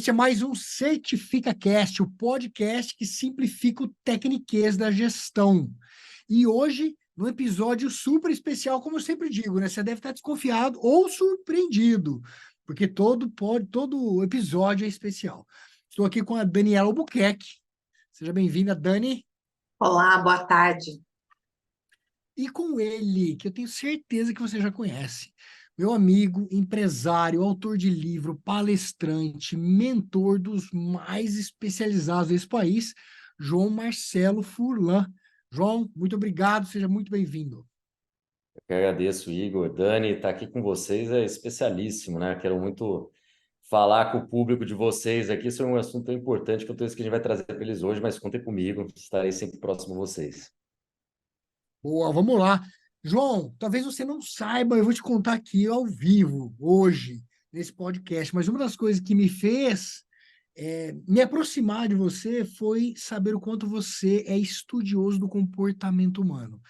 Este é mais um Certifica Cast, o podcast que simplifica o tecniquez da gestão. E hoje, num episódio super especial, como eu sempre digo, né? Você deve estar desconfiado ou surpreendido, porque todo episódio é especial. Estou aqui com a Daniela Albuquerque. Seja bem-vinda, Dani. Olá, boa tarde. E com ele, que eu tenho certeza que você já conhece, meu amigo, empresário, autor de livro, palestrante, mentor dos mais especializados desse país, João Marcelo Furlan. João, muito obrigado, seja muito bem-vindo. Eu que agradeço, Igor. Dani, estar aqui com vocês é especialíssimo, né? Quero muito falar com o público de vocês aqui sobre um assunto tão importante que eu tenho que a gente vai trazer para eles hoje, mas contem comigo, estarei sempre próximo a vocês. Boa, vamos lá. João, talvez você não saiba, eu vou te contar aqui ao vivo, hoje, nesse podcast, mas uma das coisas que me fez me aproximar de você foi saber o quanto você é estudioso do comportamento humano.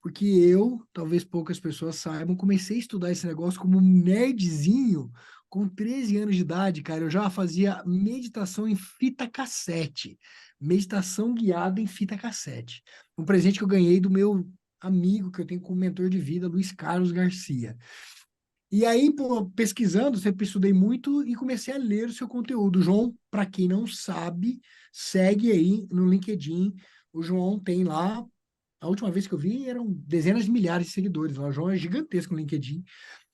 Porque eu, talvez poucas pessoas saibam, comecei a estudar esse negócio como um nerdzinho com 13 anos de idade, cara. Eu já fazia meditação em fita cassete. Meditação guiada em fita cassete. Um presente que eu ganhei do meu amigo que eu tenho como mentor de vida, Luiz Carlos Garcia. E aí, pô, pesquisando, sempre estudei muito e comecei a ler o seu conteúdo. João, para quem não sabe, segue aí no LinkedIn. O João tem lá, a última vez que eu vi, eram dezenas de milhares de seguidores lá. O João é gigantesco no LinkedIn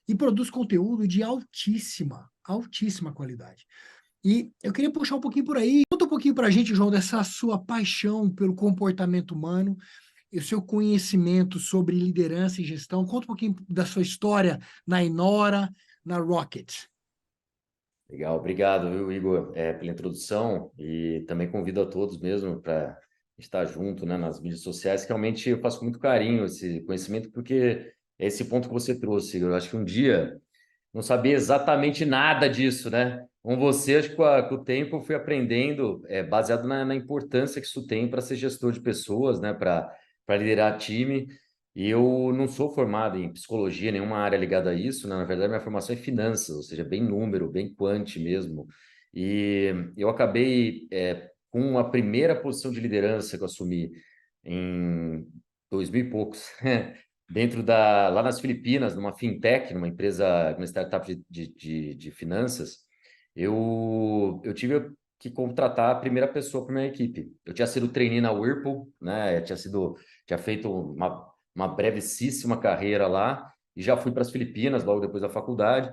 e produz conteúdo de altíssima qualidade. E eu queria puxar um pouquinho por aí. Conta um pouquinho para a gente, João, dessa sua paixão pelo comportamento humano e o seu conhecimento sobre liderança e gestão. Conta um pouquinho da sua história na Inora, na Rocket. Legal, obrigado, viu, Igor, pela introdução e também convido a todos mesmo para estar junto, né, nas mídias sociais, que realmente eu faço com muito carinho esse conhecimento, porque é esse ponto que você trouxe, Igor. Eu acho que um dia não sabia exatamente nada disso, né? Com você, acho que com o tempo eu fui aprendendo, baseado na importância que isso tem para ser gestor de pessoas, né? Para liderar time. E eu não sou formado em psicologia, nenhuma área ligada a isso, né? Na verdade, minha formação é finanças, ou seja, bem número, bem quant mesmo. E eu acabei com a primeira posição de liderança que eu assumi em 2000 e poucos, lá nas Filipinas, numa fintech, numa empresa, uma startup de finanças, eu tive que contratar a primeira pessoa para minha equipe. Eu tinha sido trainee na Whirlpool, né? Tinha feito uma brevíssima carreira lá e já fui para as Filipinas logo depois da faculdade.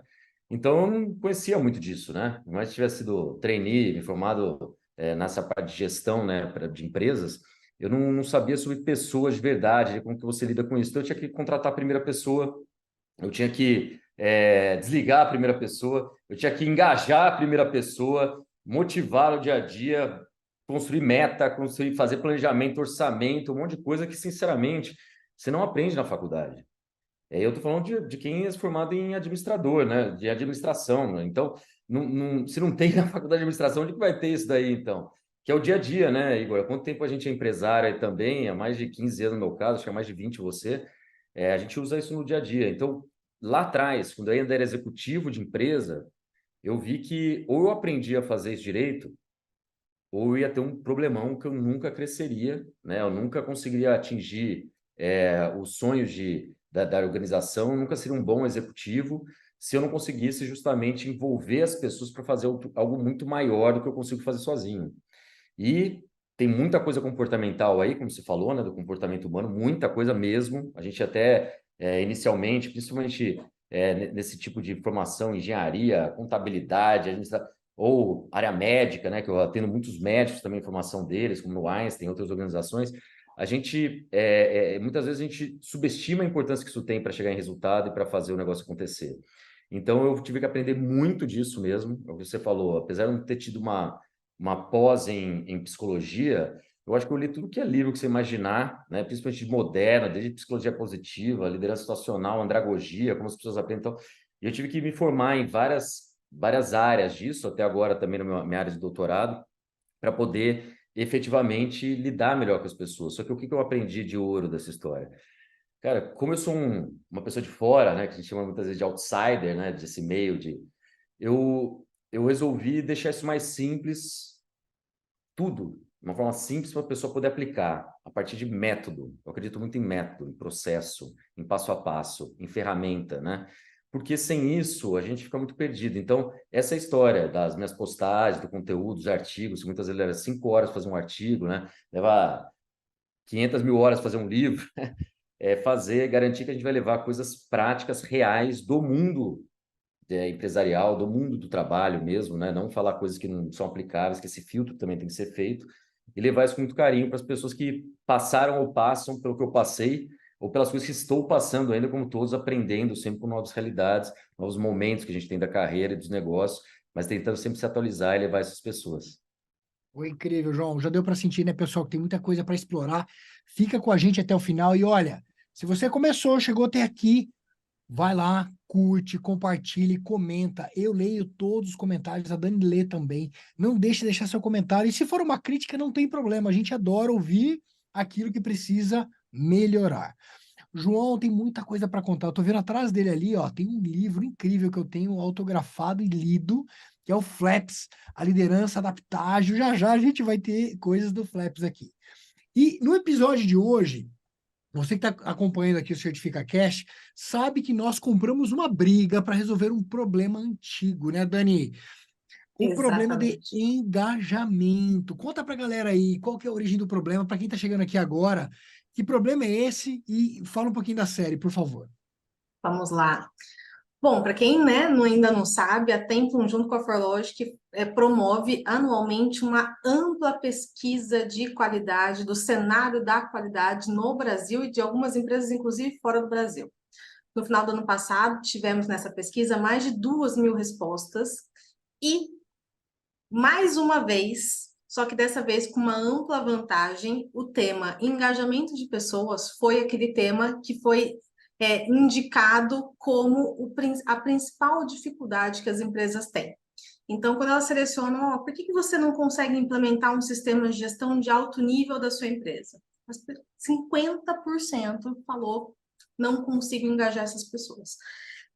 Então, eu não conhecia muito disso, né? Mas se tivesse sido trainee, me formado nessa parte de gestão, né, de empresas, eu não sabia sobre pessoas de verdade, como que você lida com isso. Então, eu tinha que contratar a primeira pessoa, eu tinha que desligar a primeira pessoa, eu tinha que engajar a primeira pessoa, motivar o dia a dia, construir meta, fazer planejamento, orçamento, um monte de coisa que, sinceramente, você não aprende na faculdade. Eu estou falando de quem é formado em administrador, né? De administração. Né? Então, se não tem na faculdade de administração, onde que vai ter isso daí, então? Que é o dia a dia, né, Igor? Há quanto tempo a gente é empresário aí também? Há mais de 15 anos no meu caso, acho que há mais de 20 você. A gente usa isso no dia a dia. Então, lá atrás, quando eu ainda era executivo de empresa, eu vi que ou eu aprendi a fazer isso direito, ou eu ia ter um problemão que eu nunca cresceria, né? Eu nunca conseguiria atingir os sonhos da organização, eu nunca seria um bom executivo se eu não conseguisse justamente envolver as pessoas para fazer algo muito maior do que eu consigo fazer sozinho. E tem muita coisa comportamental aí, como você falou, né, do comportamento humano, muita coisa mesmo. A gente até, inicialmente, principalmente nesse tipo de formação, engenharia, contabilidade, ou área médica, né, que eu atendo muitos médicos também, formação deles, como no Einstein, outras organizações, a gente, muitas vezes a gente subestima a importância que isso tem para chegar em resultado e para fazer o negócio acontecer. Então, eu tive que aprender muito disso mesmo, é o que você falou, apesar de não ter tido uma pós em psicologia, eu acho que eu li tudo que é livro que você imaginar, né? Principalmente de moderna, desde psicologia positiva, liderança situacional, andragogia, como as pessoas aprendem. Então, eu tive que me formar em várias áreas disso, até agora também na minha área de doutorado, para poder efetivamente lidar melhor com as pessoas. Só que o que eu aprendi de ouro dessa história? Cara, como eu sou uma pessoa de fora, né, que a gente chama muitas vezes de outsider, né, desse meio eu eu resolvi deixar isso mais simples, tudo, de uma forma simples para a pessoa poder aplicar, a partir de método. Eu acredito muito em método, em processo, em passo a passo, em ferramenta, né? Porque sem isso a gente fica muito perdido. Então, essa história das minhas postagens, do conteúdo, dos artigos, que muitas vezes leva 5 horas fazer um artigo, né? Leva 500 mil horas fazer um livro, garantir que a gente vai levar coisas práticas, reais do mundo empresarial, do mundo do trabalho mesmo, né? Não falar coisas que não são aplicáveis, que esse filtro também tem que ser feito, e levar isso com muito carinho para as pessoas que passaram ou passam pelo que eu passei, ou pelas coisas que estou passando ainda, como todos, aprendendo sempre com novas realidades, novos momentos que a gente tem da carreira e dos negócios, mas tentando sempre se atualizar e levar essas pessoas. Foi incrível, João. Já deu para sentir, né, pessoal, que tem muita coisa para explorar. Fica com a gente até o final e olha, se você começou, chegou até aqui, vai lá, curte, compartilhe, comenta. Eu leio todos os comentários, a Dani lê também. Não deixe de deixar seu comentário. E se for uma crítica, não tem problema. A gente adora ouvir aquilo que precisa melhorar. João tem muita coisa para contar. Eu tô vendo atrás dele ali, ó, tem um livro incrível que eu tenho autografado e lido, que é o Flaps, a liderança adaptágil. Já já a gente vai ter coisas do Flaps aqui. E no episódio de hoje, você que está acompanhando aqui o Certifica Cash, sabe que nós compramos uma briga para resolver um problema antigo, né, Dani? O problema de Exatamente. engajamento. Conta para a galera aí qual que é a origem do problema, para quem está chegando aqui agora, que problema é esse? E fala um pouquinho da série, por favor. Vamos lá. Bom, para quem, né, ainda não sabe, a Templum, junto com a Forlogic, promove anualmente uma ampla pesquisa de qualidade, do cenário da qualidade no Brasil e de algumas empresas, inclusive fora do Brasil. No final do ano passado, tivemos nessa pesquisa mais de 2.000 respostas e, mais uma vez, só que dessa vez com uma ampla vantagem, o tema engajamento de pessoas foi aquele tema que foi indicado como a principal dificuldade que as empresas têm. Então, quando elas selecionam, por que você não consegue implementar um sistema de gestão de alto nível da sua empresa? 50% falou, não consigo engajar essas pessoas.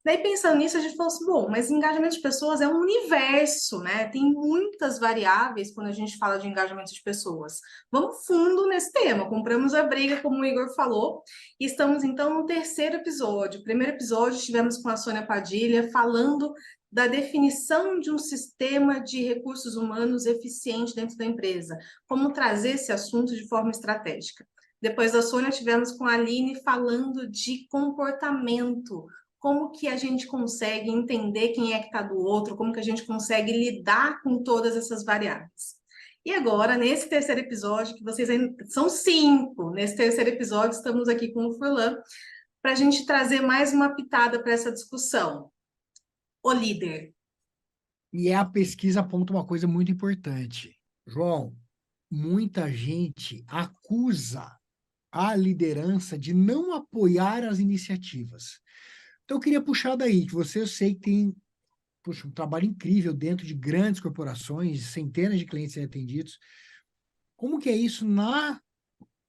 Daí, pensando nisso, a gente falou assim, bom, mas engajamento de pessoas é um universo, né? Tem muitas variáveis quando a gente fala de engajamento de pessoas. Vamos fundo nesse tema, compramos a briga, como o Igor falou, e estamos, então, no terceiro episódio. O primeiro episódio, estivemos com a Sônia Padilha falando da definição de um sistema de recursos humanos eficiente dentro da empresa, como trazer esse assunto de forma estratégica. Depois da Sônia, tivemos com a Aline falando de comportamento, como que a gente consegue entender quem é que está do outro, como que a gente consegue lidar com todas essas variáveis. E agora, nesse terceiro episódio, que vocês ainda... são 5, nesse terceiro episódio estamos aqui com o Furlan, para a gente trazer mais uma pitada para essa discussão. O líder. E a pesquisa aponta uma coisa muito importante. João, muita gente acusa a liderança de não apoiar as iniciativas. Então, eu queria puxar daí, que você, eu sei que tem, puxa, um trabalho incrível dentro de grandes corporações, centenas de clientes atendidos. Como que é isso na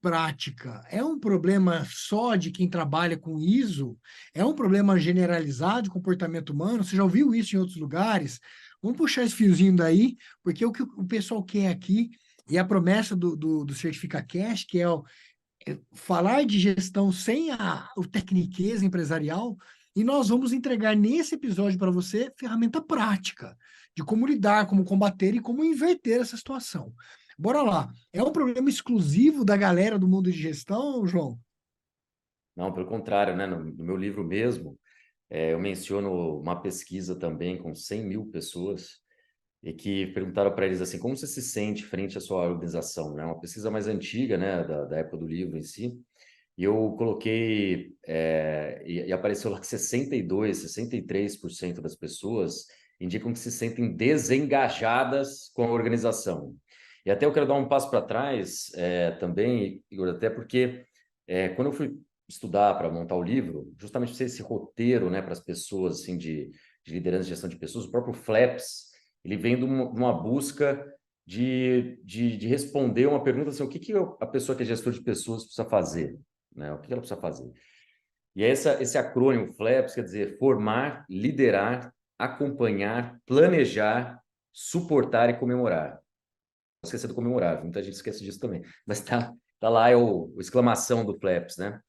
prática? É um problema só de quem trabalha com ISO? É um problema generalizado de comportamento humano? Você já ouviu isso em outros lugares? Vamos puxar esse fiozinho daí, porque o que o pessoal quer aqui, e a promessa do Certifica Cash, que é falar de gestão sem o tecniquez empresarial, e nós vamos entregar nesse episódio para você ferramenta prática de como lidar, como combater e como inverter essa situação. Bora lá. É um problema exclusivo da galera do mundo de gestão, João? Não, pelo contrário, né? No meu livro mesmo, eu menciono uma pesquisa também com 100 mil pessoas e que perguntaram para eles assim, como você se sente frente à sua organização, né? Uma pesquisa mais antiga, né, da época do livro em si. E eu coloquei, e apareceu lá que 63% das pessoas indicam que se sentem desengajadas com a organização. E até eu quero dar um passo para trás também, Igor, até porque quando eu fui estudar para montar o livro, justamente para esse roteiro, né, para as pessoas assim, de liderança e gestão de pessoas, o próprio Flaps, ele vem de uma busca de responder uma pergunta assim, o que a pessoa que é gestor de pessoas precisa fazer? Né? O que ela precisa fazer? E esse acrônimo FLAPS quer dizer formar, liderar, acompanhar, planejar, suportar e comemorar. Não esquecer do comemorar, muita gente esquece disso também. Mas tá lá o exclamação do Flaps, né?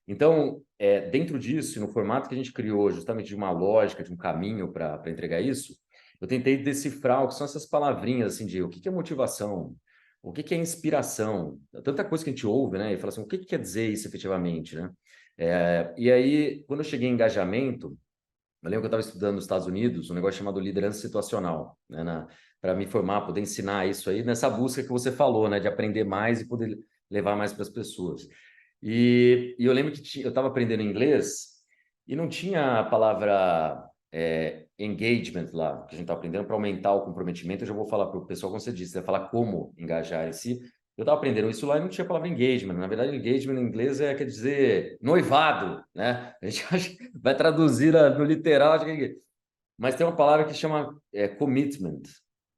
Então, dentro disso, no formato que a gente criou, justamente de uma lógica, de um caminho para entregar isso, eu tentei decifrar o que são essas palavrinhas, assim, de o que é motivação, o que é inspiração, tanta coisa que a gente ouve, né? E fala assim, o que quer dizer isso efetivamente, né? E aí, quando eu cheguei em engajamento, eu lembro que eu estava estudando nos Estados Unidos um negócio chamado liderança situacional, né? Para me formar, poder ensinar isso aí, nessa busca que você falou, né? De aprender mais e poder levar mais para as pessoas. E eu lembro que eu estava aprendendo inglês e não tinha a palavra engagement lá, que a gente está aprendendo para aumentar o comprometimento. Eu já vou falar para o pessoal, como você disse, vai falar como engajar em si. Eu estava aprendendo isso lá e não tinha a palavra engagement. Na verdade, engagement em inglês quer dizer noivado, né? A gente acha que vai traduzir no literal, acho que... mas tem uma palavra que chama commitment,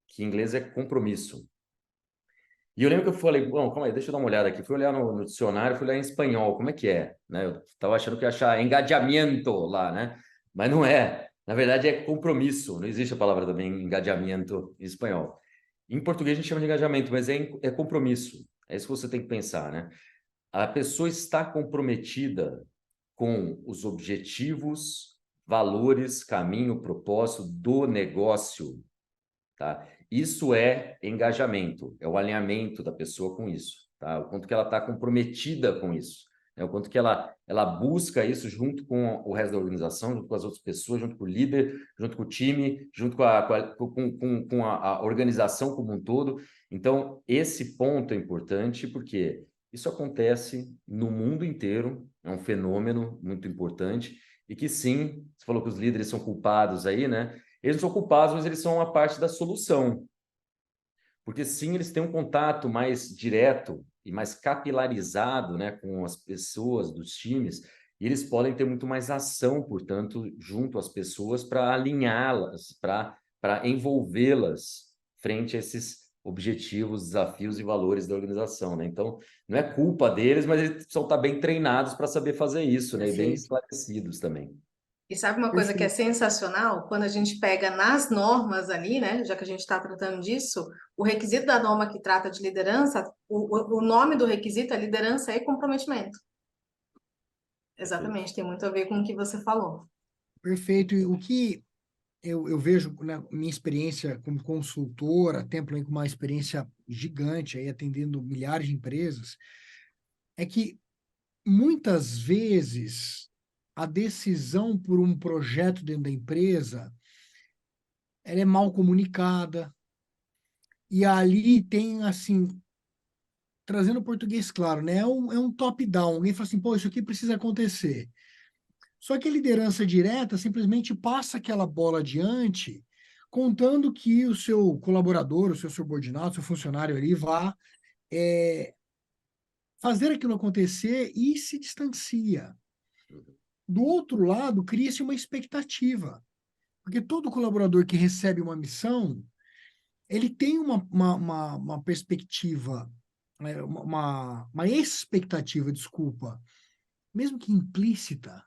que em inglês é compromisso. E eu lembro que eu falei, bom, calma aí, deixa eu dar uma olhada aqui. Fui olhar no dicionário, fui olhar em espanhol, como é que é? Né? Eu estava achando que ia achar engajamento lá, né? Mas não é. Na verdade, é compromisso. Não existe a palavra também engajamento em espanhol. Em português, a gente chama de engajamento, mas é compromisso. É isso que você tem que pensar, né? A pessoa está comprometida com os objetivos, valores, caminho, propósito do negócio, tá? Isso é engajamento, é o alinhamento da pessoa com isso, tá? O quanto que ela está comprometida com isso, né? O quanto que ela busca isso junto com o resto da organização, junto com as outras pessoas, junto com o líder, junto com o time, junto com a organização como um todo. Então, esse ponto é importante porque isso acontece no mundo inteiro, é um fenômeno muito importante e que sim, você falou que os líderes são culpados aí, né? Eles não são culpados, mas eles são uma parte da solução. Porque sim, eles têm um contato mais direto e mais capilarizado, né, com as pessoas dos times, e eles podem ter muito mais ação, portanto, junto às pessoas para alinhá-las, para envolvê-las frente a esses objetivos, desafios e valores da organização, né? Então, não é culpa deles, mas eles precisam estar bem treinados para saber fazer isso, né? E bem Perfeito, esclarecidos também. E sabe uma coisa que é perfeito. sensacional? Quando a gente pega nas normas ali, né? Já que a gente está tratando disso, o requisito da norma que trata de liderança, o nome do requisito é liderança e comprometimento. Perfeito. Exatamente, tem muito a ver com o que você falou. Perfeito. E o que eu vejo na minha experiência como consultora, Templo aí com uma experiência gigante aí atendendo milhares de empresas, é que muitas vezes a decisão por um projeto dentro da empresa, ela é mal comunicada e ali tem assim, trazendo o português claro, né? É um top-down. Alguém fala assim, pô, isso aqui precisa acontecer. Só que a liderança direta simplesmente passa aquela bola adiante, contando que o seu colaborador, o seu subordinado, o seu funcionário ali vá fazer aquilo acontecer e se distancia. Do outro lado, cria-se uma expectativa, porque todo colaborador que recebe uma missão, ele tem uma perspectiva, uma expectativa, desculpa, mesmo que implícita,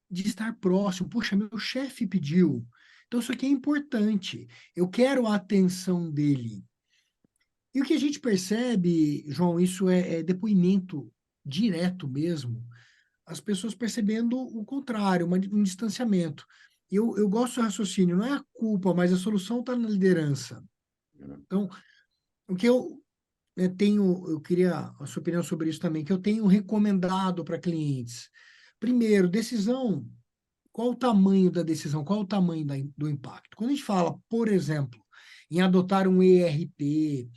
de estar próximo. Puxa, meu chefe pediu. Então, isso aqui é importante. Eu quero a atenção dele. E o que a gente percebe, João, isso é depoimento direto mesmo, as pessoas percebendo o contrário, um distanciamento. Eu gosto do raciocínio, não é a culpa, mas a solução está na liderança. Então, o que eu queria a sua opinião sobre isso também, que eu tenho recomendado para clientes. Primeiro, decisão. Qual o tamanho da decisão? Qual o tamanho do impacto? Quando a gente fala, por exemplo, em adotar um ERP,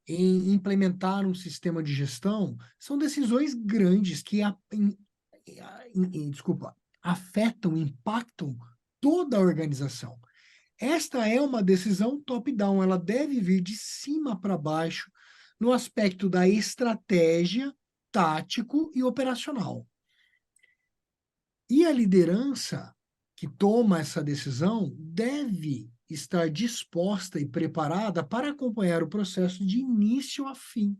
em implementar um sistema de gestão, são decisões grandes que desculpa, afetam, impactam toda a organização. Esta é uma decisão top-down, ela deve vir de cima para baixo no aspecto da estratégia, tático e operacional. E a liderança que toma essa decisão deve estar disposta e preparada para acompanhar o processo de início a fim.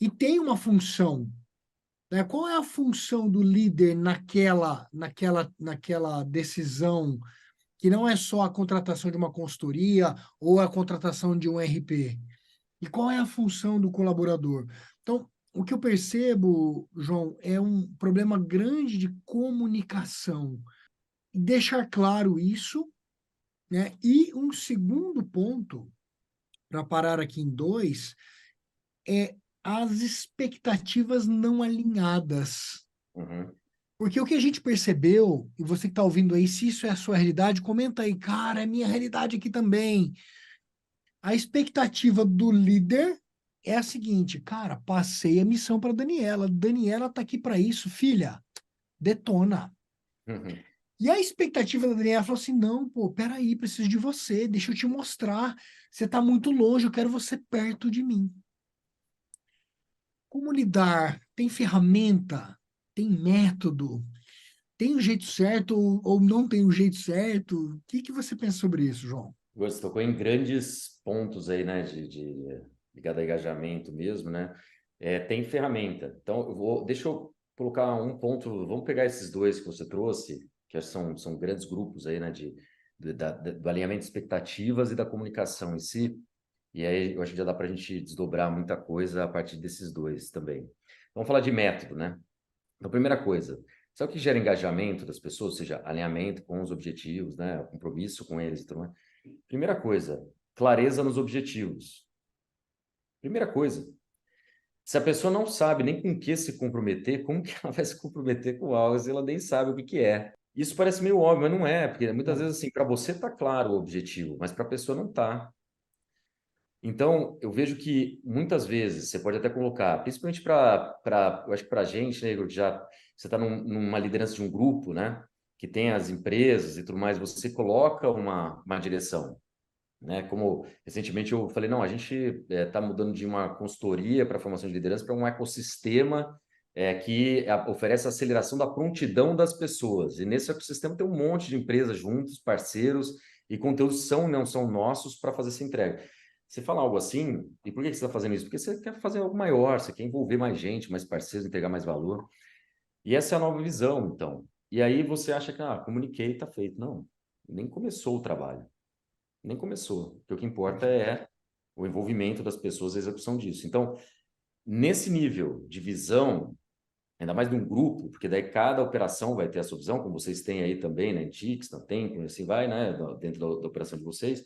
E tem uma função, né? Qual é a função do líder naquela decisão que não é só a contratação de uma consultoria ou a contratação de um RP. E qual é a função do colaborador? Então, o que eu percebo, João, é um problema grande de comunicação. Deixar claro isso, né? E um segundo ponto, para parar aqui em dois, é as expectativas não alinhadas. Uhum. Porque o que a gente percebeu, e você que está ouvindo aí, se isso é a sua realidade, comenta aí, cara, é minha realidade aqui também. A expectativa do líder é a seguinte, cara, passei a missão para Daniela. Daniela tá aqui para isso, filha. Detona. Uhum. E a expectativa da Daniela falou assim: não, pô, peraí, preciso de você, deixa eu te mostrar. Você tá muito longe, eu quero você perto de mim. Como lidar? Tem ferramenta? Tem método? Tem o jeito certo ou não tem o jeito certo? O que que você pensa sobre isso, João? Você tocou em grandes pontos aí, né, ligado a engajamento mesmo, né? Tem ferramenta. Então, deixa eu colocar um ponto, vamos pegar esses dois que você trouxe, que são grandes grupos aí, né, do alinhamento de expectativas e da comunicação em si. E aí eu acho que já dá para a gente desdobrar muita coisa a partir desses dois também. Vamos falar de método, né? Então, primeira coisa, sabe o que gera engajamento das pessoas, ou seja, alinhamento com os objetivos, né, compromisso com eles e tudo mais? Primeira coisa, clareza nos objetivos. Primeira coisa, se a pessoa não sabe nem com o que se comprometer, como que ela vai se comprometer com algo se ela nem sabe o que que é? Isso parece meio óbvio, mas não é, porque muitas Não. vezes assim, para você tá claro o objetivo, mas para a pessoa não tá. Então, eu vejo que muitas vezes você pode até colocar, principalmente eu acho que para a gente, né, Igor, que já você está numa liderança de um grupo, né, que tem as empresas e tudo mais, você coloca uma direção, né? Como recentemente eu falei, não, a gente está mudando de uma consultoria para formação de liderança para um ecossistema que oferece a aceleração da prontidão das pessoas. E nesse ecossistema tem um monte de empresas juntos, parceiros, e conteúdos são e não são nossos para fazer essa entrega. Você fala algo assim, e por que você está fazendo isso? Porque você quer fazer algo maior, você quer envolver mais gente, mais parceiros, entregar mais valor. E essa é a nova visão, então. E aí você acha que, comuniquei, está feito. Não, nem começou o trabalho. Nem começou. Porque o que importa é o envolvimento das pessoas, a execução disso. Então, nesse nível de visão, ainda mais de um grupo, porque daí cada operação vai ter a sua visão, como vocês têm aí também, né, em TIX, na Tempo, assim vai, né, dentro da operação de vocês,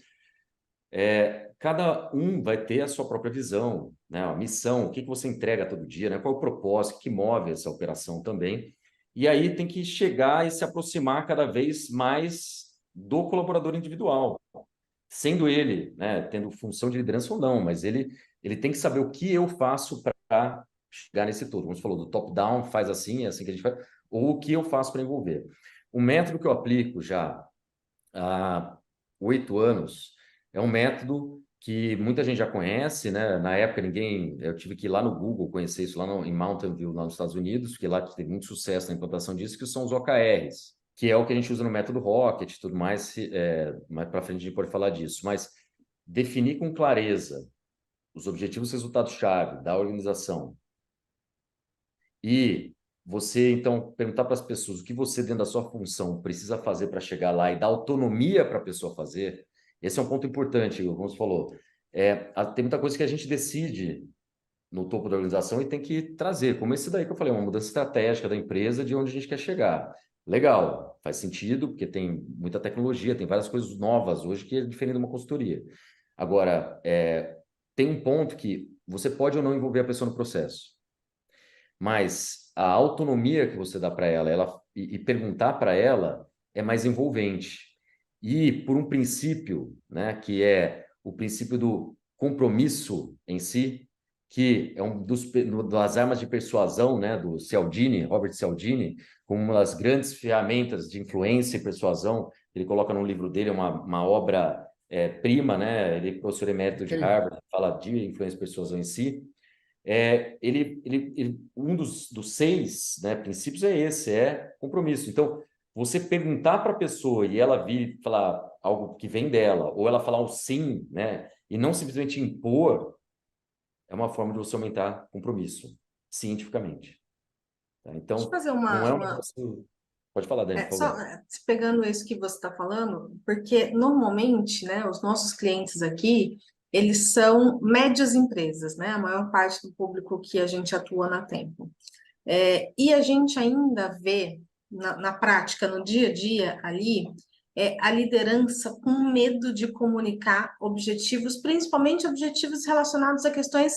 cada um vai ter a sua própria visão, né, a missão, o que que você entrega todo dia, né, qual é o propósito que move essa operação também, e aí tem que chegar e se aproximar cada vez mais do colaborador individual, sendo ele, né, tendo função de liderança ou não, mas ele tem que saber o que eu faço para chegar nesse todo. Como você falou, do top-down, faz assim, é assim que a gente faz, ou o que eu faço para envolver. O método que eu aplico já há 8 anos é um método que muita gente já conhece, né? Na época eu tive que ir lá no Google conhecer isso lá em Mountain View, lá nos Estados Unidos, porque lá teve muito sucesso na implantação disso, que são os OKRs, que é o que a gente usa no método Rocket e tudo mais, mais para frente a gente pode falar disso, mas definir com clareza os objetivos e resultados-chave da organização e você, então, perguntar para as pessoas o que você, dentro da sua função, precisa fazer para chegar lá e dar autonomia para a pessoa fazer, esse é um ponto importante, como você falou. Tem muita coisa que a gente decide no topo da organização e tem que trazer, como esse daí que eu falei, uma mudança estratégica da empresa de onde a gente quer chegar. Legal, faz sentido, porque tem muita tecnologia, tem várias coisas novas hoje que é diferente de uma consultoria. Agora, tem um ponto que você pode ou não envolver a pessoa no processo, mas a autonomia que você dá para ela, perguntar para ela é mais envolvente. E por um princípio, né, que é o princípio do compromisso em si, que é das armas de persuasão, né, do Cialdini, Robert Cialdini, como uma das grandes ferramentas de influência e persuasão. Ele coloca no livro dele uma obra prima, né? Ele é professor emérito de Incrível. Harvard, fala de influência e persuasão em si. Um dos 6, né, princípios é esse, é compromisso. Então, você perguntar para a pessoa e ela vir falar algo que vem dela, ou ela falar um sim, né, e não simplesmente impor, é uma forma de você aumentar compromisso, cientificamente. Tá? Deixa eu Então, fazer não uma, é um uma, negócio... Pode falar, Dani, por Só favor. pegando isso que você está falando, porque normalmente, né, os nossos clientes aqui, eles são médias empresas, né? A maior parte do público que a gente atua na Tempo. E a gente ainda vê na prática, no dia a dia ali, a liderança com medo de comunicar objetivos, principalmente objetivos relacionados a questões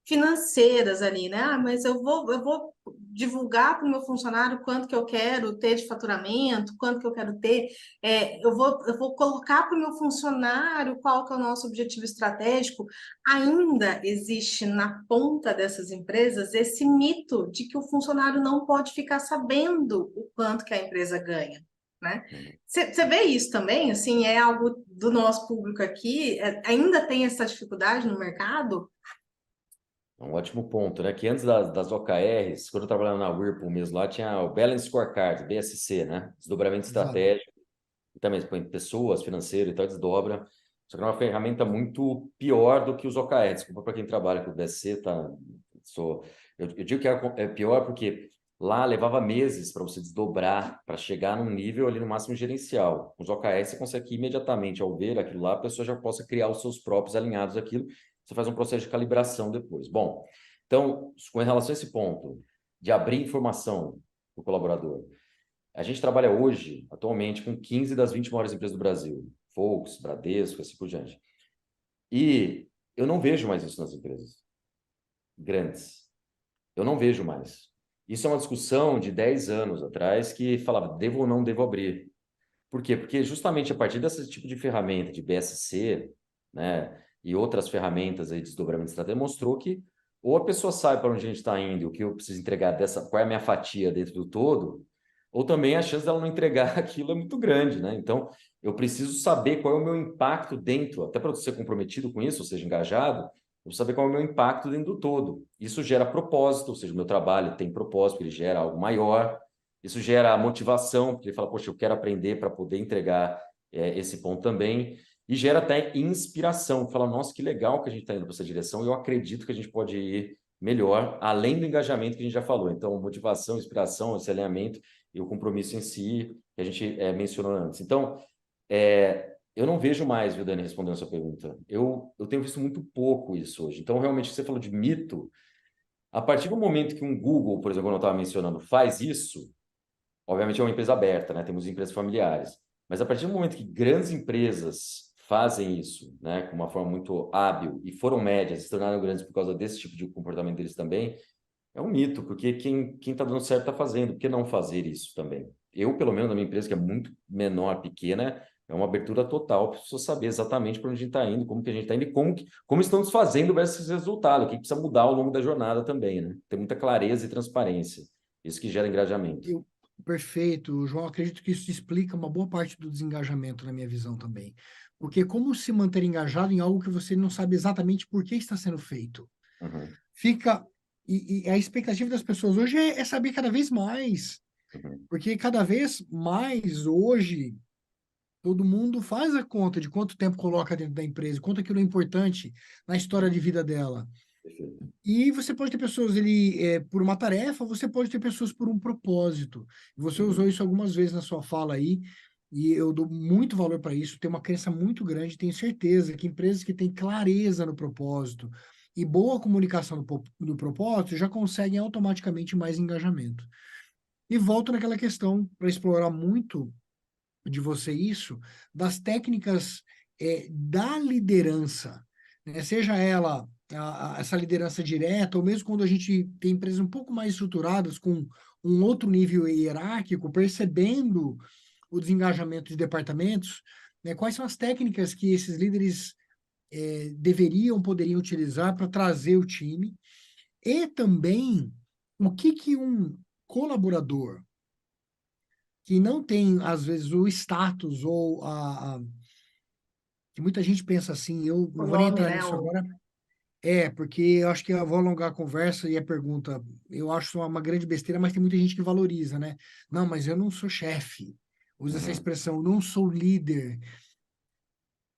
financeiras ali, né? Ah, mas eu vou divulgar para o meu funcionário quanto que eu quero ter de faturamento, quanto que eu quero ter, eu vou colocar para o meu funcionário qual que é o nosso objetivo estratégico. Ainda existe na ponta dessas empresas esse mito de que o funcionário não pode ficar sabendo o quanto que a empresa ganha, né? Você vê isso também? Assim, é algo do nosso público aqui? Ainda tem essa dificuldade no mercado? É um ótimo ponto, né? Que antes das OKRs, quando eu trabalhava na Whirlpool mesmo, lá tinha o Balance Scorecard, BSC, né? Desdobramento Exato. estratégico, e também põe pessoas, financeiro e tal, desdobra. Só que é uma ferramenta muito pior do que os OKRs. Desculpa para quem trabalha com o BSC, tá? Eu digo que é pior porque lá levava meses para você desdobrar, para chegar num nível ali no máximo gerencial. Com os OKRs você consegue imediatamente, ao ver aquilo lá, a pessoa já possa criar os seus próprios alinhados àquilo. Você faz um processo de calibração depois. Bom, então, com relação a esse ponto de abrir informação para o colaborador, a gente trabalha hoje, atualmente, com 15 das 20 maiores empresas do Brasil. Volks, Bradesco, assim por diante. E eu não vejo mais isso nas empresas grandes. Eu não vejo mais. Isso é uma discussão de 10 anos atrás que falava, devo ou não devo abrir. Por quê? Porque justamente a partir desse tipo de ferramenta, de BSC, né, e outras ferramentas aí de desdobramento estratégico, mostrou que ou a pessoa sabe para onde a gente está indo, o que eu preciso entregar dessa, qual é a minha fatia dentro do todo, ou também a chance dela não entregar aquilo é muito grande, né? Então, eu preciso saber qual é o meu impacto dentro, até para eu ser comprometido com isso, ou seja, engajado, eu preciso saber qual é o meu impacto dentro do todo. Isso gera propósito, ou seja, o meu trabalho tem propósito, ele gera algo maior. Isso gera motivação, porque ele fala, poxa, eu quero aprender para poder entregar esse ponto também. E gera até inspiração, fala, nossa, que legal que a gente está indo para essa direção, eu acredito que a gente pode ir melhor, além do engajamento que a gente já falou. Então, motivação, inspiração, esse alinhamento e o compromisso em si, que a gente mencionou antes. Então, eu não vejo mais, viu, Dani, respondendo a sua pergunta. Eu tenho visto muito pouco isso hoje. Então, realmente, você falou de mito, a partir do momento que um Google, por exemplo, quando eu estava mencionando, faz isso, obviamente é uma empresa aberta, né? Temos empresas familiares. Mas a partir do momento que grandes empresas fazem isso, né, com uma forma muito hábil e foram médias, se tornaram grandes por causa desse tipo de comportamento deles também, é um mito, porque quem está dando certo está fazendo. Por que não fazer isso também? Eu, pelo menos, na minha empresa, que é muito menor, pequena, é uma abertura total para as pessoas saber exatamente para onde a gente está indo, como que a gente está indo e como estamos fazendo versus esse resultado, o que precisa mudar ao longo da jornada também, né? Ter muita clareza e transparência. Isso que gera engajamento. Perfeito, João. Acredito que isso explica uma boa parte do desengajamento na minha visão também. Porque como se manter engajado em algo que você não sabe exatamente por que está sendo feito? Uhum, Fica. E a expectativa das pessoas hoje é saber cada vez mais. uhum. Porque cada vez mais hoje todo mundo faz a conta de quanto tempo coloca dentro da empresa, quanto aquilo é importante na história de vida dela. Perfeito. E você pode ter pessoas por uma tarefa, você pode ter pessoas por um propósito. Você usou Uhum. isso algumas vezes na sua fala aí, e eu dou muito valor para isso. Tenho uma crença muito grande, tenho certeza que empresas que têm clareza no propósito e boa comunicação no propósito já conseguem automaticamente mais engajamento. E volto naquela questão para explorar muito de você isso, das técnicas da liderança, né? Seja ela essa liderança direta, ou mesmo quando a gente tem empresas um pouco mais estruturadas, com um outro nível hierárquico, percebendo o desengajamento de departamentos, né? Quais são as técnicas que esses líderes poderiam utilizar para trazer o time, e também o que um colaborador que não tem, às vezes, o status ou que muita gente pensa assim, eu O não vou nem nome, entrar né? nisso agora, porque eu acho que eu vou alongar a conversa e a pergunta, eu acho uma grande besteira, mas tem muita gente que valoriza, né? Não, mas eu não sou chefe. Usa essa Uhum. expressão, eu não sou líder.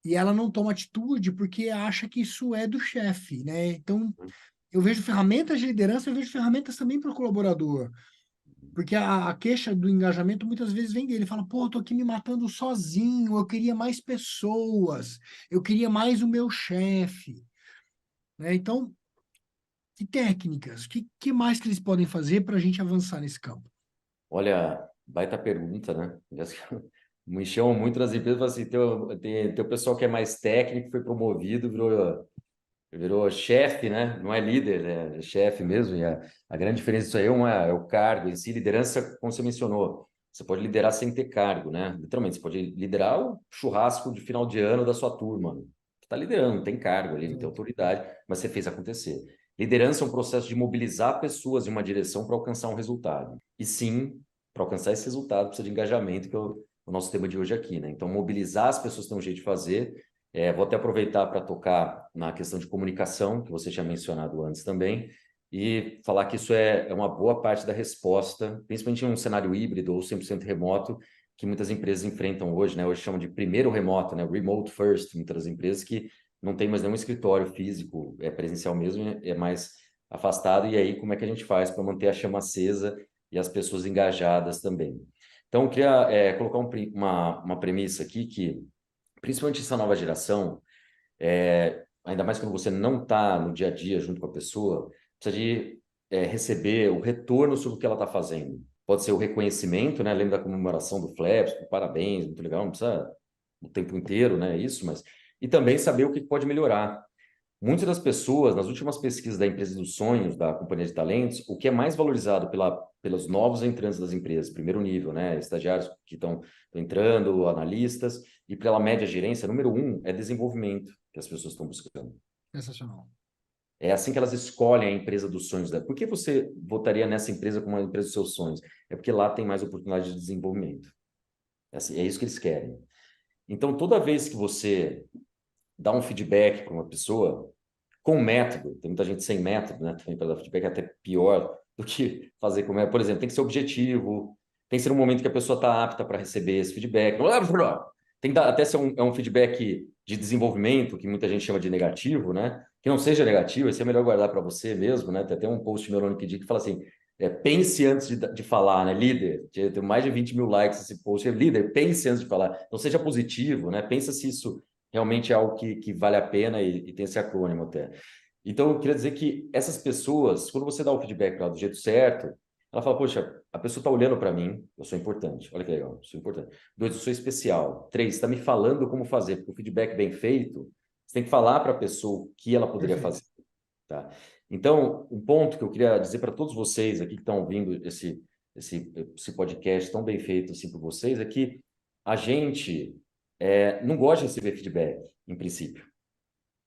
E ela não toma atitude porque acha que isso é do chefe, né? Então, eu vejo ferramentas de liderança, eu vejo ferramentas também para o colaborador. Porque a queixa do engajamento muitas vezes vem dele. Ele fala, pô, eu tô aqui me matando sozinho, eu queria mais pessoas, eu queria mais o meu chefe, né? Então, que técnicas, que mais que eles podem fazer para a gente avançar nesse campo? Olha, baita pergunta, né? Me chamam muito nas empresas, falam assim, tem o pessoal que é mais técnico, foi promovido, virou chefe, né? Não é líder, né? É chefe mesmo. E a grande diferença disso aí é o cargo em si, liderança, como você mencionou. Você pode liderar sem ter cargo, né? Literalmente, você pode liderar o churrasco de final de ano da sua turma. Você está liderando, não tem cargo ali, não tem autoridade, mas você fez acontecer. Liderança é um processo de mobilizar pessoas em uma direção para alcançar um resultado. E sim, para alcançar esse resultado precisa de engajamento, que é o nosso tema de hoje aqui, né? Então, mobilizar as pessoas tem um jeito de fazer. Vou até aproveitar para tocar na questão de comunicação, que você tinha mencionado antes também, e falar que isso é uma boa parte da resposta, principalmente em um cenário híbrido ou 100% remoto, que muitas empresas enfrentam hoje, né? Hoje chamam de primeiro remoto, né? Remote first, muitas das empresas que não tem mais nenhum escritório físico, é presencial mesmo, é mais afastado, e aí como é que a gente faz para manter a chama acesa e as pessoas engajadas também? Então, eu queria colocar uma premissa aqui que principalmente essa nova geração, ainda mais quando você não está no dia a dia junto com a pessoa, precisa de receber o retorno sobre o que ela está fazendo. Pode ser o reconhecimento, né? Lembra da comemoração do Flaps, parabéns, muito legal, não precisa o tempo inteiro, né? Isso, mas... E também saber o que pode melhorar. Muitas das pessoas, nas últimas pesquisas da Empresa dos Sonhos, da Companhia de Talentos, o que é mais valorizado pelos novos entrantes das empresas, primeiro nível, né? Estagiários que estão entrando, analistas, e pela média gerência, número 1 é desenvolvimento que as pessoas estão buscando. Sensacional. É assim que elas escolhem a empresa dos sonhos dela. Por que você votaria nessa empresa como uma empresa dos seus sonhos? É porque lá tem mais oportunidade de desenvolvimento. É, assim, é isso que eles querem. Então, toda vez que você dá um feedback para uma pessoa, com método, tem muita gente sem método, né? Também para dar feedback é até pior do que fazer com método. Por exemplo, tem que ser objetivo, tem que ser um momento que a pessoa está apta para receber esse feedback. Tem que dar, até ser um feedback de desenvolvimento, que muita gente chama de negativo, né? Que não seja negativo, esse é melhor guardar para você mesmo, né? Tem até um post meu no LinkedIn que fala assim, pense antes de falar, né? Líder, tem mais de 20 mil likes esse post. Líder, pense antes de falar. Não seja positivo, né? Pensa se isso realmente é algo que vale a pena e tem esse acrônimo até. Então, eu queria dizer que essas pessoas, quando você dá o feedback para ela do jeito certo, ela fala, poxa, a pessoa está olhando para mim, eu sou importante. Olha que legal, eu sou importante. 2, eu sou especial. 3, está me falando como fazer, porque o feedback bem feito, você tem que falar para a pessoa o que ela poderia Perfeito. fazer. Tá? Então, um ponto que eu queria dizer para todos vocês aqui que estão ouvindo esse podcast tão bem feito assim por vocês é que a gente não gosta de receber feedback, em princípio.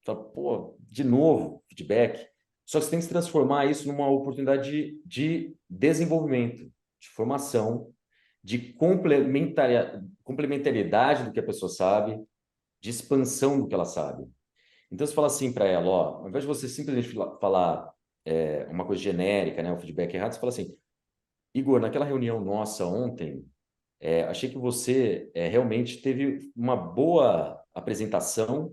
Fala, pô, de novo, feedback. Só que você tem que se transformar isso numa oportunidade de desenvolvimento, de formação, de complementariedade do que a pessoa sabe, de expansão do que ela sabe. Então, você fala assim para ela, ó, ao invés de você simplesmente falar uma coisa genérica, né, o feedback errado, você fala assim, Igor, naquela reunião nossa ontem, achei que você realmente teve uma boa apresentação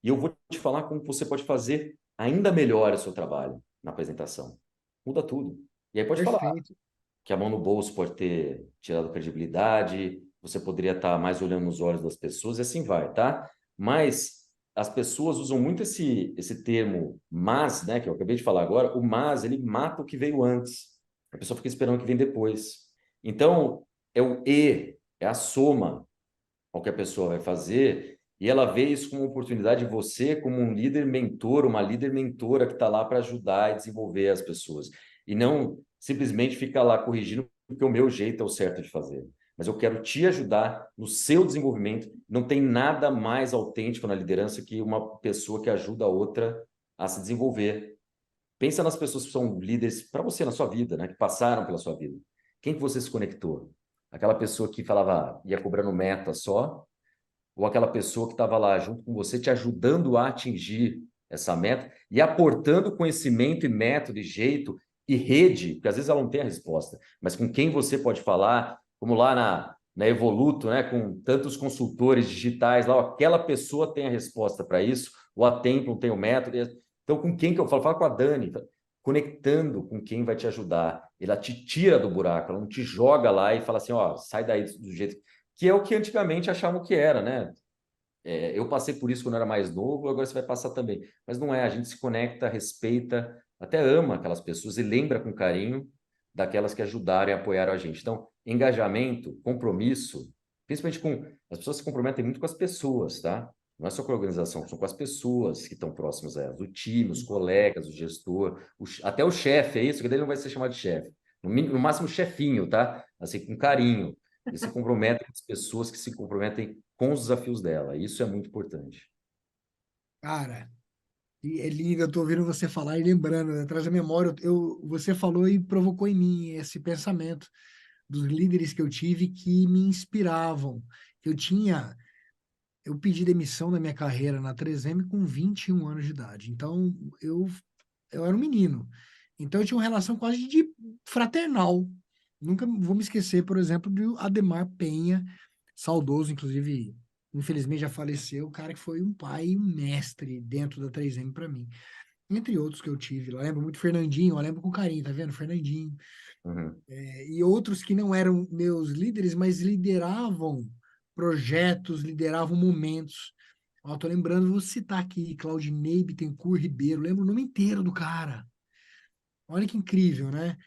e eu vou te falar como você pode fazer ainda melhor o seu trabalho na apresentação. Muda tudo. E aí pode falar Perfeito. que a mão no bolso pode ter tirado credibilidade, você poderia estar mais olhando nos olhos das pessoas e assim vai, tá? Mas as pessoas usam muito esse termo mas, né, que eu acabei de falar agora, o mas, ele mata o que veio antes. A pessoa fica esperando o que vem depois. Então, é o e, é a soma ao que a pessoa vai fazer, e ela vê isso como uma oportunidade de você, como um líder mentor, uma líder mentora que está lá para ajudar e desenvolver as pessoas. E não simplesmente ficar lá corrigindo, porque o meu jeito é o certo de fazer. Mas eu quero te ajudar no seu desenvolvimento. Não tem nada mais autêntico na liderança que uma pessoa que ajuda a outra a se desenvolver. Pensa nas pessoas que são líderes para você na sua vida, né? Que passaram pela sua vida. Quem que você se conectou? Aquela pessoa que falava, ia cobrando meta só, ou aquela pessoa que estava lá junto com você, te ajudando a atingir essa meta e aportando conhecimento e método e jeito e rede, porque às vezes ela não tem a resposta, mas com quem você pode falar, como lá na Evoluto, né, com tantos consultores digitais lá, aquela pessoa tem a resposta para isso, ou a Templum tem o método. Então, com quem que eu falo? Fala com a Dani. conectando com quem vai te ajudar. Ela te tira do buraco, ela não te joga lá e fala assim, ó, sai daí do jeito... Que é o que antigamente achavam que era, né? Eu passei por isso quando eu era mais novo, agora você vai passar também. Mas não é, a gente se conecta, respeita, até ama aquelas pessoas e lembra com carinho daquelas que ajudaram e apoiaram a gente. Então, engajamento, compromisso, principalmente com... As pessoas se comprometem muito com as pessoas, tá? Não é só com a organização, são com as pessoas que estão próximas a elas, o time, os colegas, o gestor, até o chefe, é isso, que daí não vai ser chamado de chefe. No máximo, chefinho, tá? Assim, com carinho. E se comprometem com as pessoas que se comprometem com os desafios dela. Isso é muito importante. Cara, e é lindo, eu tô ouvindo você falar e lembrando, né, traz a memória, você falou e provocou em mim esse pensamento dos líderes que eu tive que me inspiravam. Eu tinha, eu pedi demissão da minha carreira na 3M com 21 anos de idade. Então, eu era um menino. Então, eu tinha uma relação quase de fraternal. Nunca vou me esquecer, por exemplo, de Ademar Penha, saudoso, inclusive, infelizmente já faleceu, o cara que foi um pai e um mestre dentro da 3M para mim. Entre outros que eu tive. Eu lembro muito Fernandinho, eu lembro com carinho, tá vendo? Fernandinho. Uhum. E outros que não eram meus líderes, mas lideravam projetos, lideravam momentos. Ó, tô lembrando, vou citar aqui, Claudinei Bittencourt Ribeiro, lembro o nome inteiro do cara. Olha que incrível, né?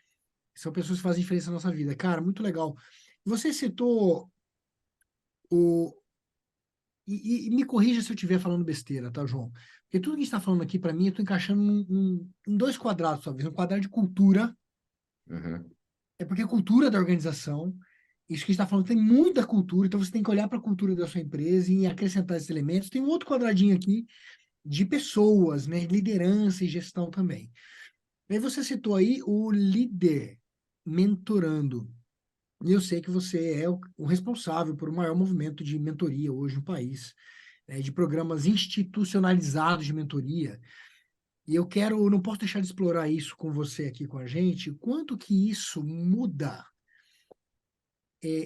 São pessoas que fazem diferença na nossa vida. Cara, muito legal. Você citou o. E me corrija se eu estiver falando besteira, tá, João? Porque tudo que a gente está falando aqui, para mim, eu estou encaixando em dois quadrados, talvez. Um quadrado de cultura, Uhum. é porque a cultura da organização, isso que a gente está falando, tem muita cultura, então você tem que olhar para a cultura da sua empresa e acrescentar esses elementos. Tem um outro quadradinho aqui de pessoas, né? Liderança e gestão também. E aí você citou aí o líder mentorando. E eu sei que você é o responsável por o maior movimento de mentoria hoje no país, né, de programas institucionalizados de mentoria. E eu não posso deixar de explorar isso com você aqui com a gente, quanto que isso muda,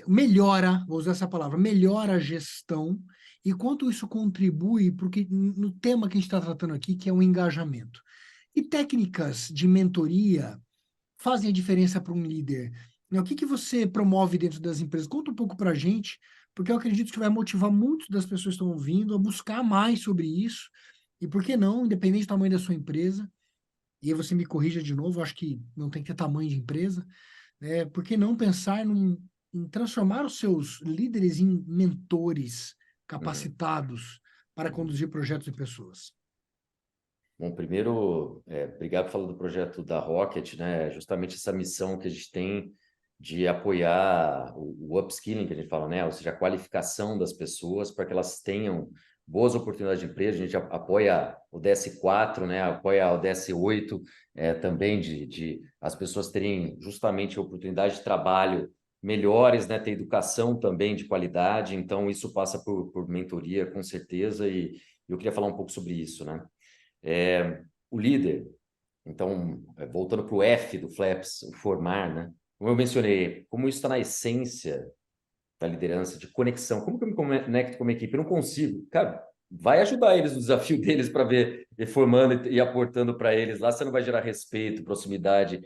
melhora, vou usar essa palavra, melhora a gestão e quanto isso contribui porque no tema que a gente está tratando aqui, que é o engajamento. E técnicas de mentoria fazem a diferença para um líder? Né, o que que você promove dentro das empresas? Conta um pouco para a gente, porque eu acredito que vai motivar muitas das pessoas que estão ouvindo a buscar mais sobre isso. E por que não, independente do tamanho da sua empresa, e aí você me corrija de novo, eu acho que não tem que ter tamanho de empresa, né? Por que não pensar em transformar os seus líderes em mentores Uhum. capacitados para Uhum. conduzir projetos e pessoas? Bom, primeiro, obrigado por falar do projeto da Rocket, né? Justamente essa missão que a gente tem de apoiar o upskilling, que a gente fala, né? Ou seja, a qualificação das pessoas para que elas tenham boas oportunidades de emprego. A gente apoia o DS4, né? Apoia o DS8, também de as pessoas terem justamente oportunidade de trabalho melhores, né? Ter educação também de qualidade. Então, isso passa por mentoria, com certeza, e eu queria falar um pouco sobre isso, né? O líder, então, voltando para o F do Flaps, o formar, né? Como eu mencionei, como isso está na essência da liderança, de conexão, como que eu me conecto com a minha equipe? Eu não consigo. Cara, vai ajudar eles no desafio deles para ver, formando e aportando para eles lá, você não vai gerar respeito, proximidade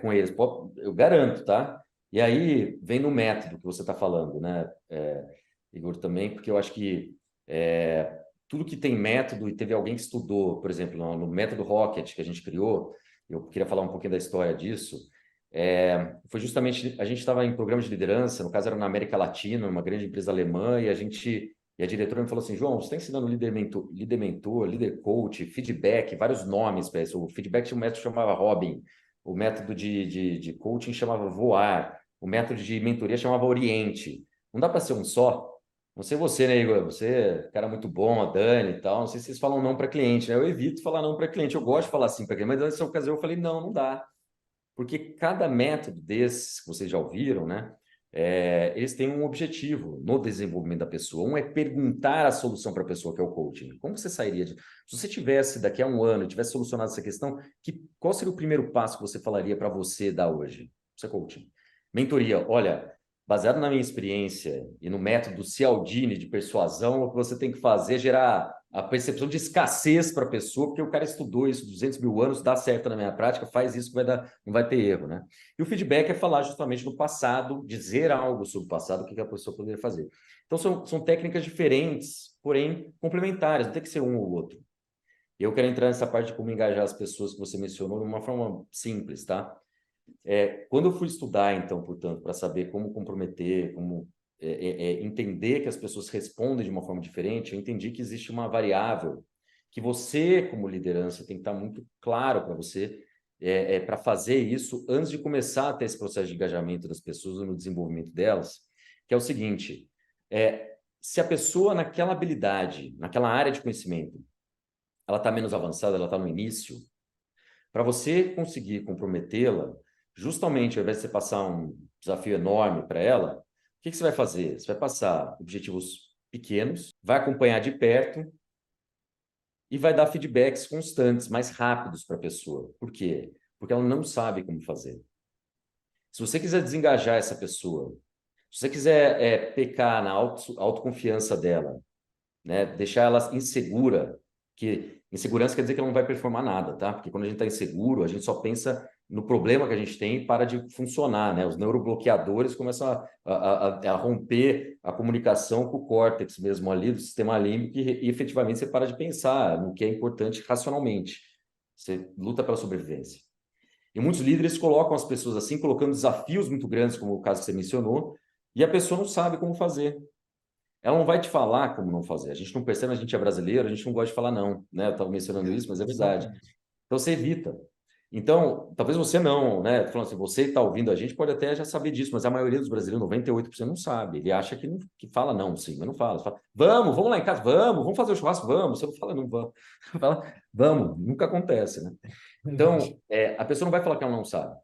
com eles. Eu garanto, tá? E aí vem no método que você está falando, né, Igor, também, porque eu acho que tudo que tem método, e teve alguém que estudou, por exemplo, no método Rocket que a gente criou, eu queria falar um pouquinho da história disso, foi justamente, a gente estava em programa de liderança, no caso era na América Latina, numa grande empresa alemã, e a diretora me falou assim, João, você está ensinando líder mentor, líder coach, feedback, vários nomes para isso. O feedback tinha um método que chamava Robin, o método de coaching chamava Voar, o método de mentoria chamava Oriente. Não dá para ser um só? Não sei você, né, Igor? Você é um cara muito bom, a Dani e tal. Não sei se vocês falam não para cliente, né? Eu evito falar não para cliente. Eu gosto de falar sim para cliente, mas nessa ocasião eu falei, não, não dá. Porque cada método desses que vocês já ouviram, né? Eles têm um objetivo no desenvolvimento da pessoa. Um é perguntar a solução para a pessoa, que é o coaching. Como você sairia de... Se você tivesse, daqui a um ano, tivesse solucionado essa questão, qual seria o primeiro passo que você falaria para você dar hoje? Isso é coaching. Mentoria. Olha, baseado na minha experiência e no método Cialdini de persuasão, o que você tem que fazer é gerar a percepção de escassez para a pessoa, porque o cara estudou isso 200 mil anos, dá certo na minha prática, faz isso que vai dar, não vai ter erro, né? E o feedback é falar justamente no passado, dizer algo sobre o passado, o que a pessoa poderia fazer. Então, são técnicas diferentes, porém complementares, não tem que ser um ou outro. Eu quero entrar nessa parte de como engajar as pessoas que você mencionou de uma forma simples, tá? Quando eu fui estudar, então, portanto, para saber como comprometer, como entender que as pessoas respondem de uma forma diferente, eu entendi que existe uma variável que você, como liderança, tem que estar muito claro para você, para fazer isso antes de começar a ter esse processo de engajamento das pessoas no desenvolvimento delas, que é o seguinte, se a pessoa naquela habilidade, naquela área de conhecimento, ela está menos avançada, ela está no início, para você conseguir comprometê-la, justamente, ao invés de você passar um desafio enorme para ela, o que você vai fazer? Você vai passar objetivos pequenos, vai acompanhar de perto e vai dar feedbacks constantes, mais rápidos para a pessoa. Por quê? Porque ela não sabe como fazer. Se você quiser desengajar essa pessoa, se você quiser pecar na autoconfiança dela, né, deixar ela insegura, que insegurança quer dizer que ela não vai performar nada, tá? Porque quando a gente está inseguro, a gente só pensa no problema que a gente tem e para de funcionar, né? Os neurobloqueadores começam a romper a comunicação com o córtex mesmo ali, do sistema límbico, e efetivamente você para de pensar no que é importante racionalmente. Você luta pela sobrevivência. E muitos líderes colocam as pessoas assim, colocando desafios muito grandes, como o caso que você mencionou, e a pessoa não sabe como fazer. Ela não vai te falar como não fazer. A gente não percebe, a gente é brasileiro, a gente não gosta de falar não, né? Eu estava mencionando isso, mas é verdade. Então você evita. Então, talvez você não, né? Tô falando assim, você está ouvindo a gente pode até já saber disso, mas a maioria dos brasileiros, 98%, não sabe. Ele acha que fala não, sim, mas não fala. Você fala, vamos lá em casa, vamos fazer o churrasco, vamos. Você não fala não, vamos. Fala, vamos, nunca acontece, né? Então, a pessoa não vai falar que ela não sabe.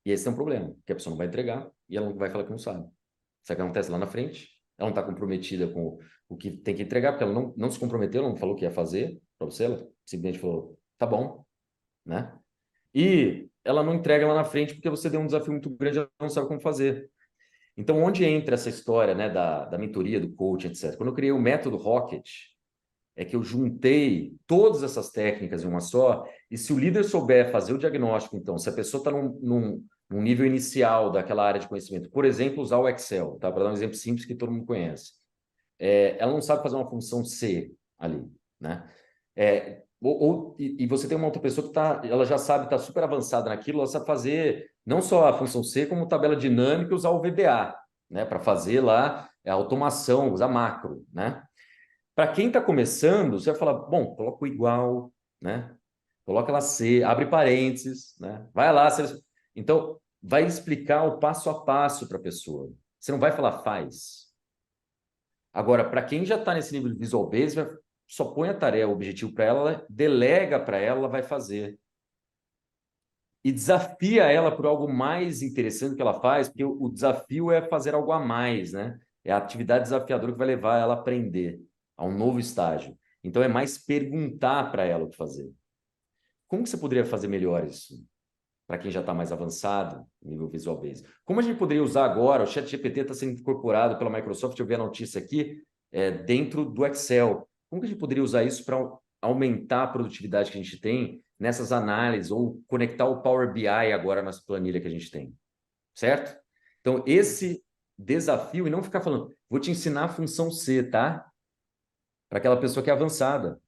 E esse é um problema, que a pessoa não vai entregar e ela não vai falar que não sabe. Sabe o que acontece lá na frente? Ela não está comprometida com o que tem que entregar, porque ela não se comprometeu, ela não falou o que ia fazer para você, ela simplesmente falou, tá bom, né? E ela não entrega lá na frente porque você deu um desafio muito grande, ela não sabe como fazer. Então, onde entra essa história, né, da mentoria, do coaching, etc. Quando eu criei o método Rocket, é que eu juntei todas essas técnicas em uma só, e se o líder souber fazer o diagnóstico, então, se a pessoa está num nível inicial daquela área de conhecimento, por exemplo, usar o Excel, tá? Para dar um exemplo simples que todo mundo conhece. Ela não sabe fazer uma função C ali, né? E você tem uma outra pessoa que ela já sabe, está super avançada naquilo, ela sabe fazer não só a função C, como tabela dinâmica e usar o VBA, né? Para fazer lá a automação, usar macro, né? Para quem está começando, você vai falar, bom, coloca o igual, né? Coloca lá C, abre parênteses, né? Vai lá. Então, vai explicar o passo a passo para a pessoa. Você não vai falar faz. Agora, para quem já está nesse nível de Visual Basic, só põe a tarefa, o objetivo para ela, delega para ela, ela vai fazer. E desafia ela por algo mais interessante que ela faz, porque o desafio é fazer algo a mais, né? É a atividade desafiadora que vai levar ela a aprender a um novo estágio. Então, é mais perguntar para ela o que fazer. Como que você poderia fazer melhor isso? Para quem já está mais avançado, nível Visual Basic. Como a gente poderia usar agora, o ChatGPT está sendo incorporado pela Microsoft, eu vi a notícia aqui, dentro do Excel. Como que a gente poderia usar isso para aumentar a produtividade que a gente tem nessas análises, ou conectar o Power BI agora nas planilhas que a gente tem? Certo? Então, esse desafio, e não ficar falando, vou te ensinar a função C, tá? Para aquela pessoa que é avançada.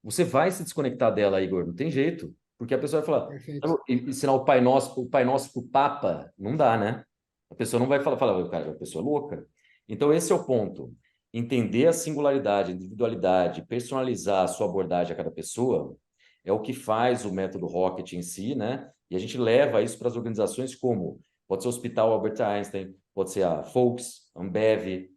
Você vai se desconectar dela, Igor, não tem jeito. Porque a pessoa vai falar, Perfeito. ensinar o Pai Nosso para o Papa, não dá, né? A pessoa não vai falar, cara, é uma pessoa louca. Então, esse é o ponto. Entender a singularidade, a individualidade, personalizar a sua abordagem a cada pessoa é o que faz o método Rocket em si, né? E a gente leva isso para as organizações como, pode ser o Hospital Albert Einstein, pode ser a Volks, Ambev,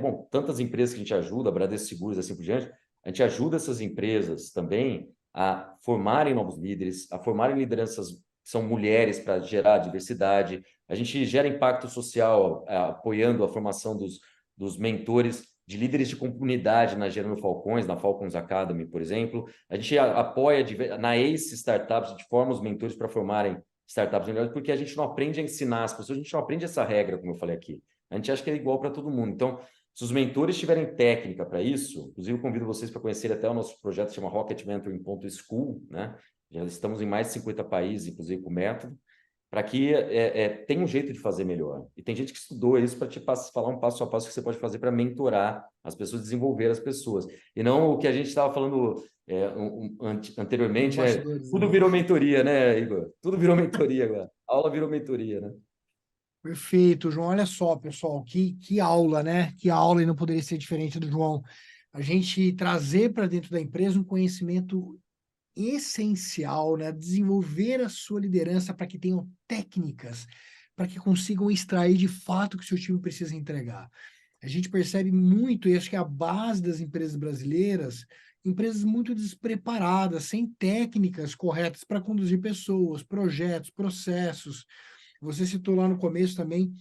bom, tantas empresas que a gente ajuda, Bradesco Seguros, assim por diante, a gente ajuda essas empresas também a formarem novos líderes, a formarem lideranças que são mulheres para gerar diversidade. A gente gera impacto social apoiando a formação dos mentores de líderes de comunidade na Gerando Falcões, na Falcons Academy, por exemplo. A gente apoia na ACE Startups, a gente forma os mentores para formarem startups melhores, porque a gente não aprende a ensinar as pessoas, a gente não aprende essa regra, como eu falei aqui. A gente acha que é igual para todo mundo. Então, se os mentores tiverem técnica para isso, inclusive eu convido vocês para conhecer até o nosso projeto, que chama Rocket Mentoring.school, né? Já estamos em mais de 50 países, inclusive com o método, para que tenha um jeito de fazer melhor. E tem gente que estudou isso para te falar um passo a passo que você pode fazer para mentorar as pessoas, desenvolver as pessoas. E não o que a gente estava falando anteriormente, tudo virou mentoria, né, Igor? Tudo virou mentoria agora. A aula virou mentoria, né? Perfeito, João. Olha só, pessoal, que aula, né? Que aula, e não poderia ser diferente do João. A gente trazer para dentro da empresa um conhecimento essencial, né? Desenvolver a sua liderança para que tenham técnicas, para que consigam extrair de fato o que o seu time precisa entregar. A gente percebe muito, e acho que é a base das empresas brasileiras, empresas muito despreparadas, sem técnicas corretas para conduzir pessoas, projetos, processos. Você citou lá no começo também,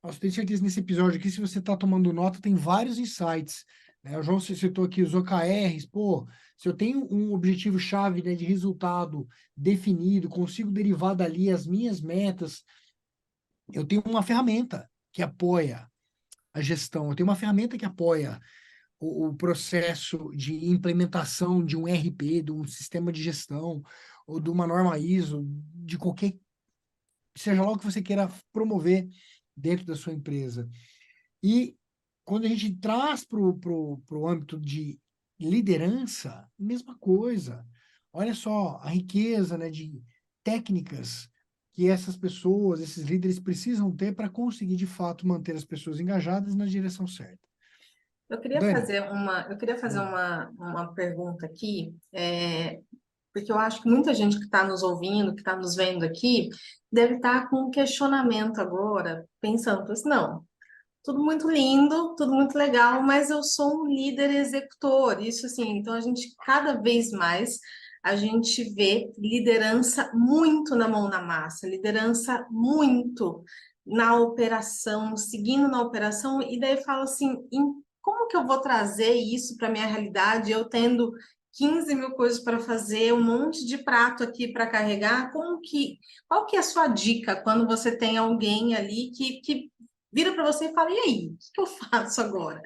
eu tenho certeza nesse episódio aqui, se você está tomando nota, tem vários insights, né? O João citou aqui os OKRs, pô, se eu tenho um objetivo-chave, né, de resultado definido, consigo derivar dali as minhas metas, eu tenho uma ferramenta que apoia a gestão, eu tenho uma ferramenta que apoia o processo de implementação de um RP, de um sistema de gestão, ou de uma norma ISO, de qualquer, seja lá o que você queira promover dentro da sua empresa. E quando a gente traz para o âmbito de liderança, mesma coisa. Olha só a riqueza, né, de técnicas que essas pessoas, esses líderes precisam ter para conseguir, de fato, manter as pessoas engajadas na direção certa. Dani, Eu queria fazer uma pergunta aqui, porque eu acho que muita gente que está nos ouvindo, que está nos vendo aqui, deve estar com um questionamento agora, pensando assim, não, tudo muito lindo, tudo muito legal, mas eu sou um líder executor, isso assim, então a gente cada vez mais a gente vê liderança muito na mão na massa, liderança muito na operação, seguindo na operação, e daí fala assim, como que eu vou trazer isso para minha realidade, eu tendo 15 mil coisas para fazer, um monte de prato aqui para carregar, qual que é a sua dica quando você tem alguém ali que vira para você e fala, e aí, o que eu faço agora?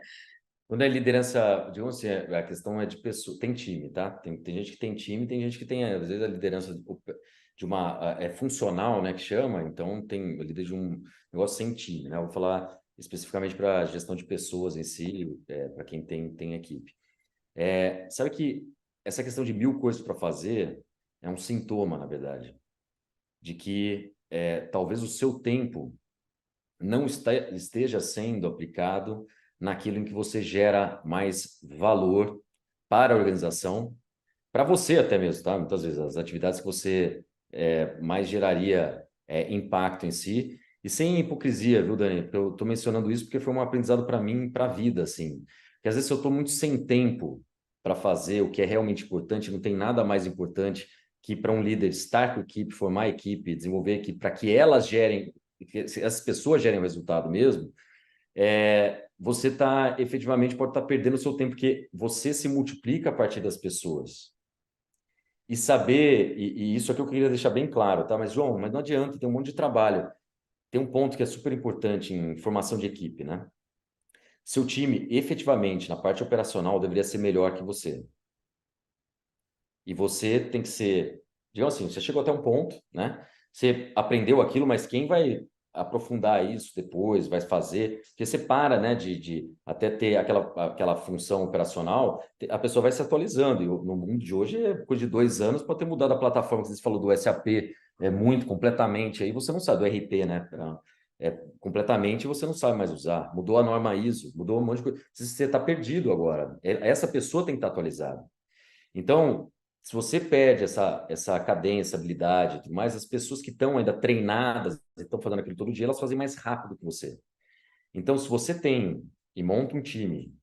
Quando é liderança, digamos assim, a questão é de pessoa, tem time, tá? Tem gente que tem time, tem gente que tem, às vezes, a liderança de uma, funcional, né, que chama, então tem líder de um negócio sem time, né? Eu vou falar especificamente para a gestão de pessoas em si, para quem tem equipe. Sabe que essa questão de 1000 coisas para fazer é um sintoma, na verdade, de que talvez o seu tempo não esteja sendo aplicado naquilo em que você gera mais valor para a organização, para você até mesmo, tá? Muitas vezes as atividades que você mais geraria impacto em si, e sem hipocrisia, viu, Dani? Eu estou mencionando isso porque foi um aprendizado para mim, para a vida, assim. Porque às vezes eu estou muito sem tempo para fazer o que é realmente importante, não tem nada mais importante que para um líder estar com a equipe, formar a equipe, desenvolver a equipe, para que elas gerem, que essas pessoas gerem o resultado mesmo, você efetivamente pode estar perdendo o seu tempo, porque você se multiplica a partir das pessoas. E saber, e isso aqui eu queria deixar bem claro, tá? Mas, João, mas não adianta, tem um monte de trabalho. Tem um ponto que é super importante em formação de equipe, né? Seu time, efetivamente, na parte operacional, deveria ser melhor que você. E você tem que ser, digamos assim, você chegou até um ponto, né? Você aprendeu aquilo, mas quem vai aprofundar isso depois, vai fazer, porque você para, né, de até ter aquela função operacional, a pessoa vai se atualizando, e no mundo de hoje, coisa de 2 anos, pode ter mudado a plataforma, que você falou do SAP, muito, completamente, aí você não sabe do RP, né, completamente você não sabe mais usar, mudou a norma ISO, mudou um monte de coisa, você está perdido agora, essa pessoa tem que estar atualizada. Então, se você perde essa cadência, essa habilidade, mais as pessoas que estão ainda treinadas, estão fazendo aquilo todo dia, elas fazem mais rápido que você. Então, se você tem e monta um time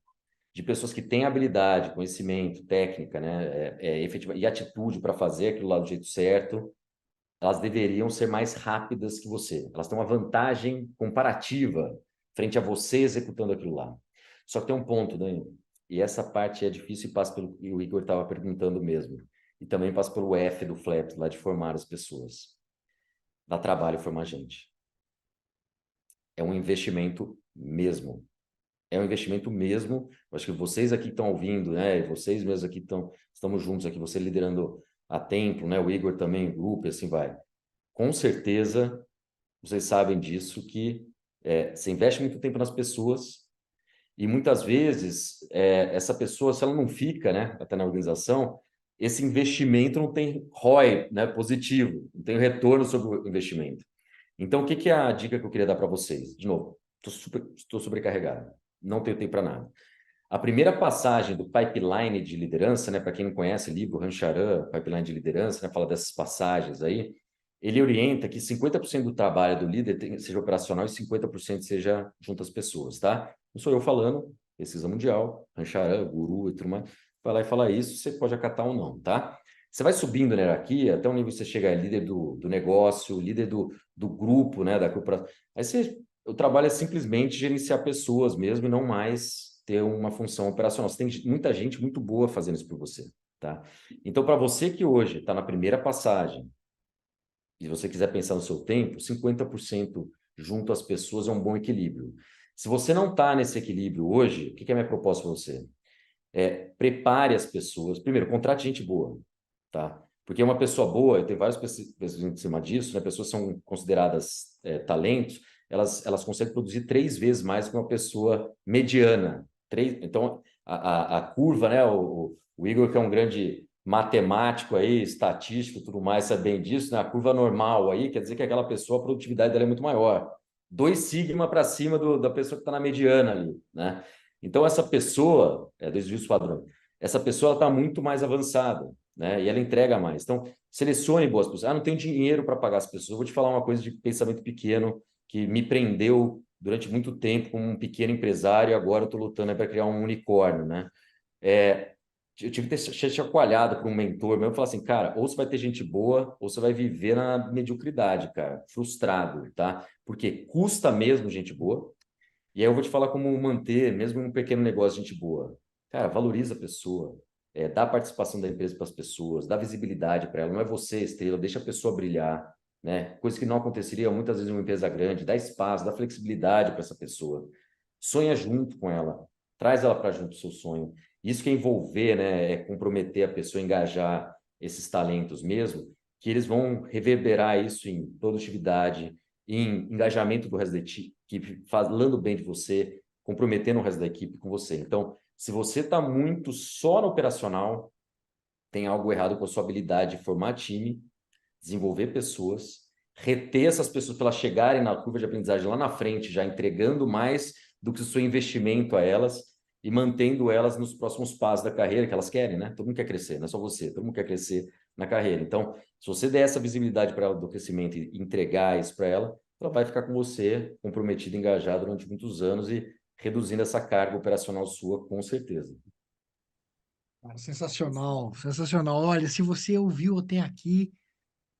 de pessoas que têm habilidade, conhecimento, técnica, né, efetiva, e atitude para fazer aquilo lá do jeito certo, elas deveriam ser mais rápidas que você. Elas têm uma vantagem comparativa frente a você executando aquilo lá. Só que tem um ponto, Dani, e essa parte é difícil e passa pelo que o Igor estava perguntando mesmo. E também passa pelo F do Flap, lá de formar as pessoas. dá trabalho formar gente. É um investimento mesmo. É um investimento mesmo. Eu acho que vocês aqui estão ouvindo, né? E vocês mesmos aqui estamos juntos aqui, você liderando a Templo, né? O Igor também, o grupo, e assim vai. Com certeza, vocês sabem disso, que você investe muito tempo nas pessoas e muitas vezes essa pessoa, se ela não fica, né, até na organização, esse investimento não tem ROI, né, positivo, não tem retorno sobre o investimento. Então, o que que é a dica que eu queria dar para vocês? De novo, estou sobrecarregado, não tenho tempo para nada. A primeira passagem do pipeline de liderança, né, para quem não conhece, livro Rancharan, pipeline de liderança, né, fala dessas passagens aí, ele orienta que 50% do trabalho do líder seja operacional e 50% seja junto às pessoas, tá? Não sou eu falando, pesquisa mundial, Rancharan, Guru e tudo mais, vai lá e fala isso, você pode acatar ou não, tá? Você vai subindo na hierarquia, até um nível que você chega a líder do negócio, líder do grupo, né, da corporação. Aí o trabalho é simplesmente gerenciar pessoas mesmo e não mais ter uma função operacional. Você tem muita gente muito boa fazendo isso por você, tá? Então, para você que hoje está na primeira passagem, e você quiser pensar no seu tempo, 50% junto às pessoas é um bom equilíbrio. Se você não está nesse equilíbrio hoje, o que é a minha proposta para você? Prepare as pessoas. Primeiro, contrate gente boa, tá? Porque uma pessoa boa, eu tenho várias pessoas em cima disso, né? Pessoas são consideradas talentos, elas conseguem produzir 3 vezes mais que uma pessoa mediana. Então, a curva, né? O Igor, que é um grande matemático aí, estatístico e tudo mais, sabe bem disso, né? A curva normal aí quer dizer que aquela pessoa, a produtividade dela é muito maior. 2 sigma para cima da pessoa que está na mediana ali, né? Então, essa pessoa, desvio padrão, essa pessoa está muito mais avançada, né? E ela entrega mais. Então, selecione boas pessoas. Ah, não tenho dinheiro para pagar as pessoas. Eu vou te falar uma coisa de pensamento pequeno que me prendeu durante muito tempo como um pequeno empresário e agora eu estou lutando para criar um unicórnio, né? Eu tive que ser chacoalhado por um mentor meu, falar assim, cara, ou você vai ter gente boa, ou você vai viver na mediocridade, cara, frustrado, tá? Porque custa mesmo gente boa, e aí eu vou te falar como manter, mesmo um pequeno negócio, gente boa. Cara, valoriza a pessoa, dá participação da empresa para as pessoas, dá visibilidade para ela. Não é você, estrela, deixa a pessoa brilhar, né? Coisa que não aconteceria muitas vezes em uma empresa grande. Dá espaço, dá flexibilidade para essa pessoa. Sonha junto com ela, traz ela para junto do seu sonho. Isso que é envolver, né? É comprometer a pessoa, engajar esses talentos mesmo, que eles vão reverberar isso em produtividade, em engajamento do resto da equipe, falando bem de você, comprometendo o resto da equipe com você. Então, se você está muito só no operacional, tem algo errado com a sua habilidade de formar time, desenvolver pessoas, reter essas pessoas para elas chegarem na curva de aprendizagem lá na frente, já entregando mais do que o seu investimento a elas e mantendo elas nos próximos passos da carreira que elas querem, né? Todo mundo quer crescer, não é só você, todo mundo quer crescer na carreira. Então, se você der essa visibilidade para ela do crescimento e entregar isso para ela vai ficar com você comprometida, engajada durante muitos anos e reduzindo essa carga operacional sua, com certeza. Cara, sensacional, sensacional. Olha, se você ouviu até aqui,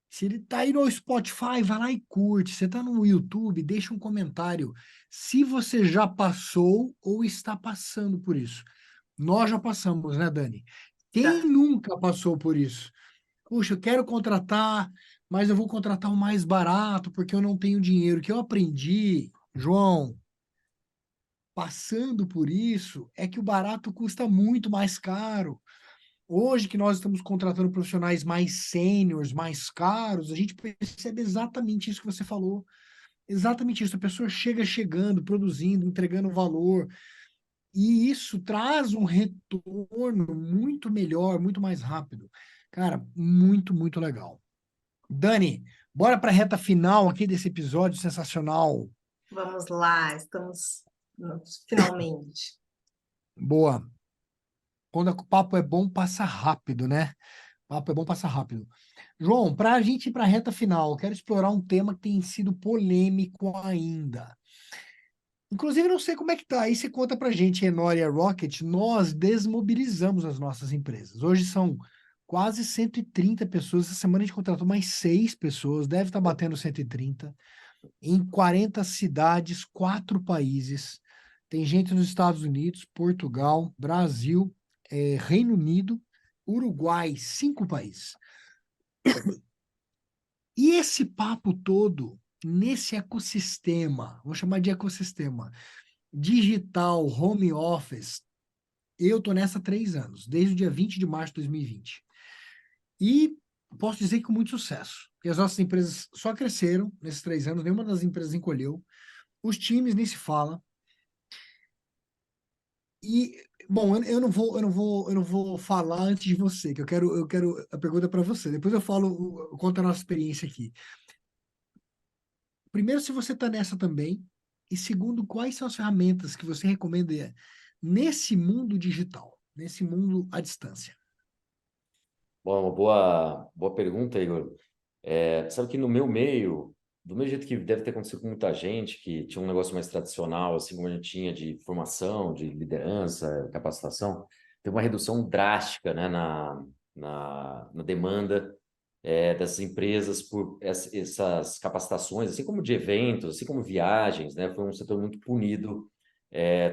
se ele tá aí no Spotify, vai lá e curte. Você tá no YouTube, deixa um comentário. Se você já passou ou está passando por isso. Nós já passamos, né, Dani? Quem Já. nunca passou por isso? Puxa, eu quero contratar, mas eu vou contratar o mais barato porque eu não tenho dinheiro. O que eu aprendi, João, passando por isso, é que o barato custa muito mais caro. Hoje que nós estamos contratando profissionais mais sêniores, mais caros, a gente percebe exatamente isso que você falou. Exatamente isso. A pessoa chega chegando, produzindo, entregando valor. E isso traz um retorno muito melhor, muito mais rápido. Cara, muito, muito legal. Dani, bora para a reta final aqui desse episódio sensacional. Vamos lá, finalmente. Boa. Quando o papo é bom, passa rápido, né? O papo é bom, passa rápido. João, para a gente ir para a reta final, eu quero explorar um tema que tem sido polêmico ainda. Inclusive, não sei como é que tá. Aí você conta pra gente, Enória Rocket, nós desmobilizamos as nossas empresas. Hoje são quase 130 pessoas. Essa semana a gente contratou mais 6 pessoas, deve estar batendo 130, em 40 cidades, 4 países. Tem gente nos Estados Unidos, Portugal, Brasil, Reino Unido, Uruguai, 5 países. E esse papo todo, nesse ecossistema, vou chamar de ecossistema, digital, home office, eu tô nessa há 3 anos, desde o dia 20 de março de 2020. E posso dizer que com muito sucesso. Porque as nossas empresas só cresceram nesses 3 anos, nenhuma das empresas encolheu. Os times nem se fala. E, bom, eu não vou falar antes de você, que eu quero a pergunta para você. Depois eu falo, eu conto a nossa experiência aqui. Primeiro, se você está nessa também. E segundo, quais são as ferramentas que você recomenda nesse mundo digital, nesse mundo à distância? Bom, uma boa pergunta, Igor. Sabe que no meu meio, do mesmo jeito que deve ter acontecido com muita gente, que tinha um negócio mais tradicional, assim como a gente tinha de formação, de liderança, capacitação, teve uma redução drástica, né, na demanda dessas empresas por essas capacitações, assim como de eventos, assim como viagens, né? Foi um setor muito punido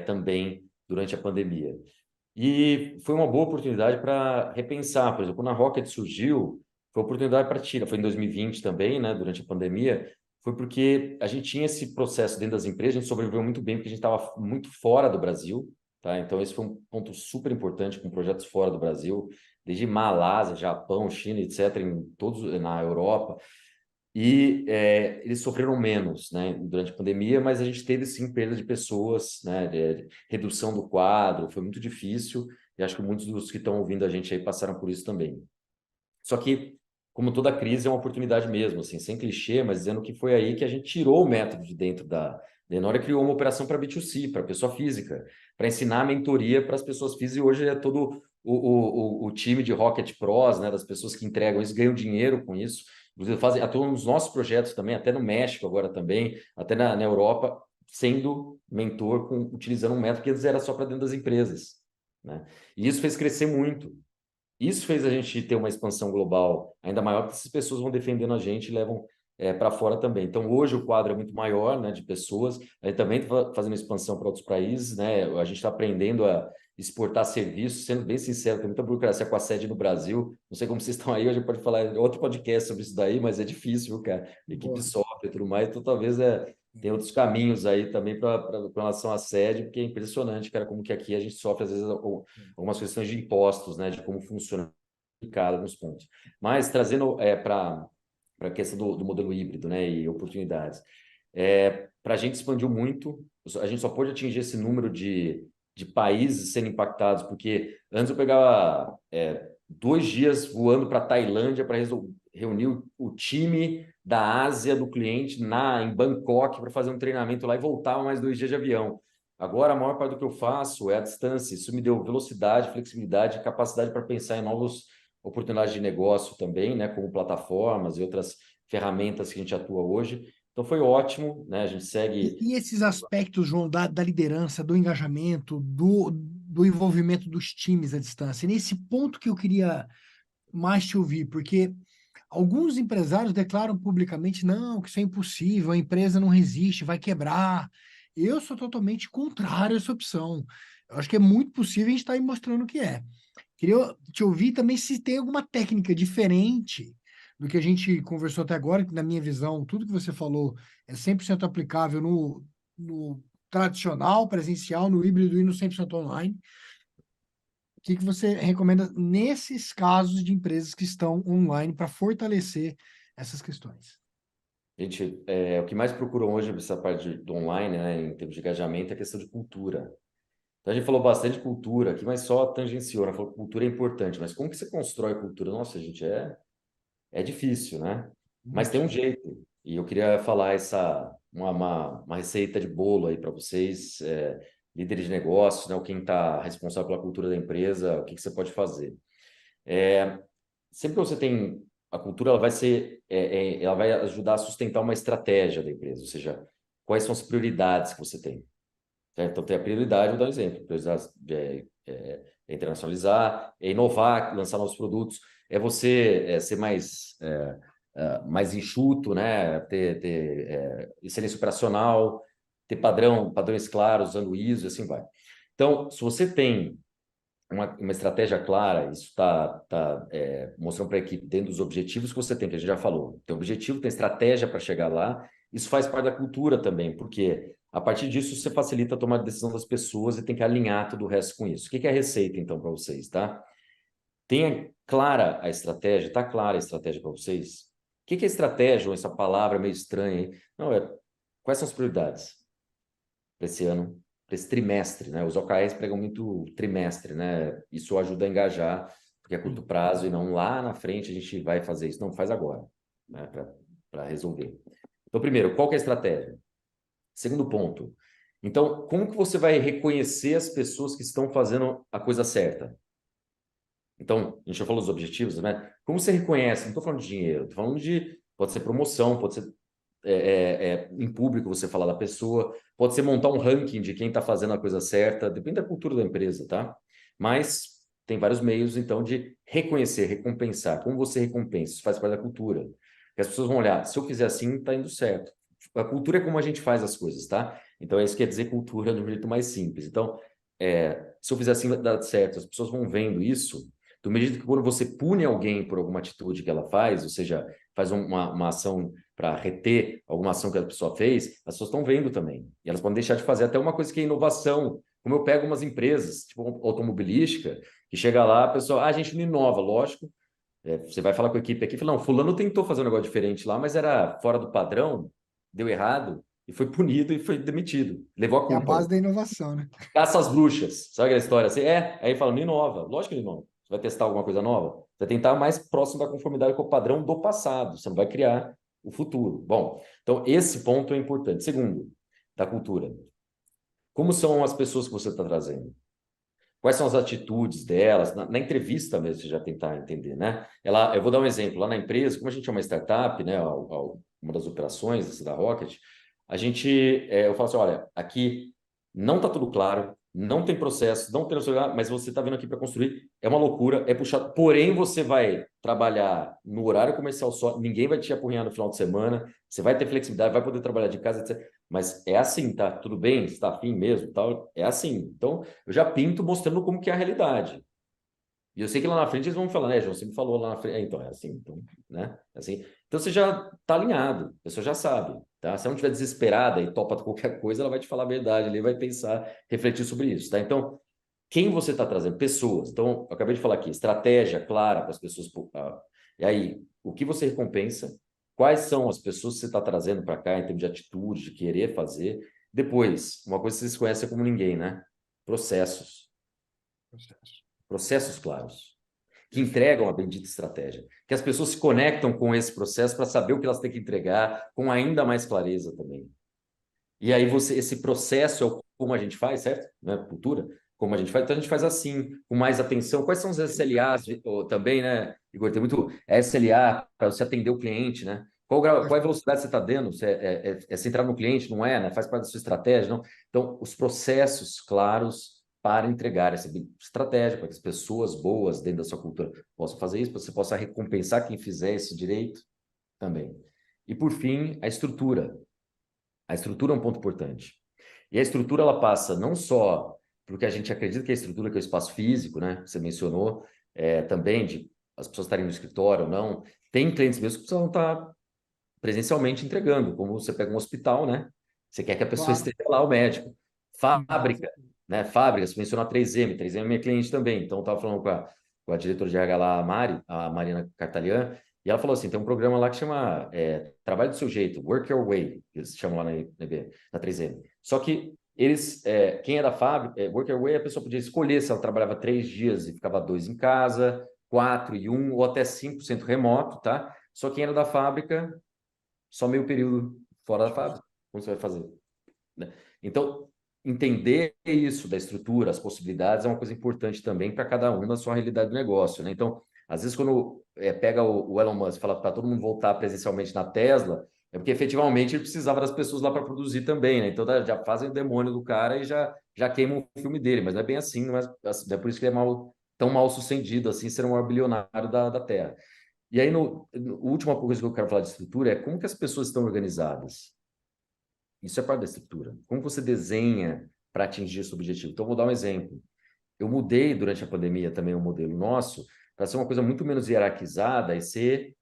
também durante a pandemia. E foi uma boa oportunidade para repensar. Por exemplo, quando a Rocket surgiu, foi uma oportunidade para tirar. Foi em 2020 também, né, durante a pandemia. Foi porque a gente tinha esse processo dentro das empresas, a gente sobreviveu muito bem, porque a gente estava muito fora do Brasil, tá? Então, esse foi um ponto super importante com projetos fora do Brasil, desde Malásia, Japão, China, etc., em todos, na Europa. E eles sofreram menos, né, durante a pandemia, mas a gente teve sim perda de pessoas, né, de redução do quadro, foi muito difícil, e acho que muitos dos que estão ouvindo a gente aí passaram por isso também. Só que, como toda crise, é uma oportunidade mesmo, assim, sem clichê, mas dizendo que foi aí que a gente tirou o método de dentro da Denora e criou uma operação para B2C, para pessoa física, para ensinar a mentoria para as pessoas físicas, e hoje é todo o time de Rocket Pros, né, das pessoas que entregam isso, ganham dinheiro com isso. Inclusive, atuam nos nossos projetos também, até no México agora também, até na Europa, sendo mentor, utilizando um método que antes era só para dentro das empresas, né? E isso fez crescer muito. Isso fez a gente ter uma expansão global ainda maior, porque essas pessoas vão defendendo a gente e levam para fora também. Então, hoje o quadro é muito maior, né, de pessoas. A gente também está fazendo expansão para outros países, né? A gente está aprendendo a exportar serviços, sendo bem sincero, tem muita burocracia com a sede no Brasil. Não sei como vocês estão aí, hoje pode falar em outro podcast sobre isso daí, mas é difícil, viu, cara? Equipe Boa. software e tudo mais, então talvez tem outros caminhos aí também com relação à sede, porque é impressionante, cara, como que aqui a gente sofre, às vezes, algumas questões de impostos, né, de como funciona alguns pontos. Mas trazendo para a questão do modelo híbrido, né, e oportunidades. Para a gente expandiu muito, a gente só pôde atingir esse número de países sendo impactados, porque antes eu pegava 2 dias voando para a Tailândia para reunir o time da Ásia do cliente em Bangkok para fazer um treinamento lá e voltava mais 2 dias de avião. Agora, a maior parte do que eu faço é à distância. Isso me deu velocidade, flexibilidade, capacidade para pensar em novas oportunidades de negócio também, né, como plataformas e outras ferramentas que a gente atua hoje. Então, foi ótimo, né? A gente segue. E esses aspectos, João, da liderança, do engajamento, do envolvimento dos times à distância, nesse ponto que eu queria mais te ouvir, porque alguns empresários declaram publicamente, não, que isso é impossível, a empresa não resiste, vai quebrar. Eu sou totalmente contrário a essa opção. Eu acho que é muito possível, a gente está aí mostrando que é. Queria te ouvir também se tem alguma técnica diferente do que a gente conversou até agora, que na minha visão, tudo que você falou é 100% aplicável no tradicional, presencial, no híbrido e no 100% online. O que que você recomenda nesses casos de empresas que estão online para fortalecer essas questões? Gente, o que mais procuram hoje nessa parte do online, né, em termos de engajamento, é a questão de cultura. Então, a gente falou bastante de cultura aqui, mas só tangenciou, né? Falou que cultura é importante, mas como que você constrói cultura? Nossa, gente, é difícil, né? Mas Muito tem um difícil. jeito. E eu queria falar uma receita de bolo aí para vocês, líderes de negócios, né? Ou quem está responsável pela cultura da empresa, o que que você pode fazer. Sempre que você tem a cultura, ela vai ajudar a sustentar uma estratégia da empresa, ou seja, quais são as prioridades que você tem. Certo? Então, tem a prioridade, vou dar um exemplo, prioridade é internacionalizar, é inovar, lançar novos produtos, é você ser mais enxuto, né? Ter excelência operacional, ter padrões claros, usando ISO, e assim vai. Então, se você tem uma estratégia clara, isso está mostrando para a equipe dentro dos objetivos que você tem, que a gente já falou. Tem objetivo, tem estratégia para chegar lá. Isso faz parte da cultura também, porque a partir disso você facilita a tomar a decisão das pessoas e tem que alinhar todo o resto com isso. O que é a receita, então, para vocês, tá? Tenha clara a estratégia, tá clara a estratégia para vocês? O que é estratégia, ou essa palavra meio estranha aí? Não, quais são as prioridades para esse ano, para esse trimestre, né? Os OKRs pregam muito trimestre, né? Isso ajuda a engajar, porque é curto prazo e não lá na frente a gente vai fazer isso. Não, faz agora, né? Para resolver. Então, primeiro, qual que é a estratégia? Segundo ponto. Então, como que você vai reconhecer as pessoas que estão fazendo a coisa certa? Então, a gente já falou dos objetivos, né? Como você reconhece? Não estou falando de dinheiro, estou falando de... Pode ser promoção, pode ser em público você falar da pessoa, pode ser montar um ranking de quem está fazendo a coisa certa, depende da cultura da empresa, tá? Mas tem vários meios, então, de reconhecer, recompensar. Como você recompensa? Isso faz parte da cultura. Porque as pessoas vão olhar, se eu fizer assim, está indo certo. A cultura é como a gente faz as coisas, tá? Então, é isso que quer dizer cultura de um jeito mais simples. Então, se eu fizer assim, vai dar certo. As pessoas vão vendo isso, do mesmo jeito que quando você pune alguém por alguma atitude que ela faz, ou seja, faz uma ação para reter alguma ação que a pessoa fez, as pessoas estão vendo também. E elas podem deixar de fazer até uma coisa que é inovação. Como eu pego umas empresas, tipo automobilística, que chega lá, a pessoa, a gente não inova, lógico. Você vai falar com a equipe aqui e fala, não, fulano tentou fazer um negócio diferente lá, mas era fora do padrão, deu errado, e foi punido e foi demitido. Levou a É a culpa. base da inovação, né? Caça às bruxas. Sabe aquela história assim? Aí fala, não inova. Lógico que não inova. Você vai testar alguma coisa nova? Você vai tentar mais próximo da conformidade com o padrão do passado. Você não vai criar o futuro. Bom, então esse ponto é importante. Segundo, da cultura. Como são as pessoas que você está trazendo? Quais são as atitudes delas? Na entrevista mesmo, você já tentar entender, né? Eu vou dar um exemplo. Lá na empresa, como a gente é uma startup, né? Uma das operações da Rocket, eu falo assim, olha, aqui não está tudo claro, não tem processo, não tem mas você está vindo aqui para construir, é uma loucura, é puxado, porém você vai trabalhar no horário comercial só, ninguém vai te apurrinhar no final de semana, você vai ter flexibilidade, vai poder trabalhar de casa, etc. Mas é assim, tá? Tudo bem? Você está afim mesmo? Tal? É assim. Então, eu já pinto mostrando como que é a realidade. E eu sei que lá na frente eles vão falar, né, João? Você me falou lá na frente. Então, é assim, então, né? É assim. Então, você já está alinhado, a pessoa já sabe, tá? Se ela não estiver desesperada e topa qualquer coisa, ela vai te falar a verdade, ele vai pensar, refletir sobre isso, tá? Então, quem você está trazendo? Pessoas. Então, eu acabei de falar aqui, estratégia clara para as pessoas. E aí, o que você recompensa? Quais são as pessoas que você está trazendo para cá em termos de atitude, de querer fazer? Depois, uma coisa que vocês conhecem como ninguém, né? Processos. Processos claros, que entregam a bendita estratégia, que as pessoas se conectam com esse processo para saber o que elas têm que entregar com ainda mais clareza também. E aí esse processo é como a gente faz, certo? Né? Cultura, como a gente faz. Então a gente faz assim, com mais atenção. Quais são os SLAs também, né, Igor? Tem muito SLA para você atender o cliente, né? Qual a velocidade você está dando? É centrar no cliente, não é? Né? Faz parte da sua estratégia, não? Então, os processos claros para entregar essa estratégia, para que as pessoas boas dentro da sua cultura possam fazer isso, para que você possa recompensar quem fizer esse direito também. E, por fim, a estrutura. A estrutura é um ponto importante. E a estrutura, ela passa não só porque a gente acredita que a estrutura, que é o espaço físico, né? Você mencionou, também de as pessoas estarem no escritório ou não. Tem clientes mesmo que precisam estar presencialmente entregando, como você pega um hospital, né? Você quer que a pessoa esteja lá, o médico. Fábrica, né? Fábrica, você mencionou a 3M. 3M é minha cliente também. Então, eu estava falando com a diretora de RH lá, a Marina Cartalian, e ela falou assim, tem um programa lá que chama Trabalho do Seu Jeito, Work Your Way, que eles chamam lá na 3M. Só que quem é da fábrica, Work Your Way, a pessoa podia escolher se ela trabalhava 3 dias e ficava 2 em casa, 4 e 1, ou até 5% remoto, tá? Só quem era da fábrica, só meio período fora da fábrica. Como você vai fazer? Né? Então, entender isso da estrutura, as possibilidades, é uma coisa importante também para cada um na sua realidade do negócio, né? Então, às vezes, quando pega o Elon Musk e fala para todo mundo voltar presencialmente na Tesla, é porque efetivamente ele precisava das pessoas lá para produzir também, né? Então, já fazem o demônio do cara e já queimam o filme dele, mas não é bem assim, não é por isso que ele é tão mal sucedido assim, ser um maior bilionário da Terra. E aí, a última coisa que eu quero falar de estrutura é como que as pessoas estão organizadas. Isso é parte da estrutura. Como você desenha para atingir esse objetivo? Então, vou dar um exemplo. eu mudei durante a pandemia também o modelo nosso para ser uma coisa muito menos hierarquizada e ser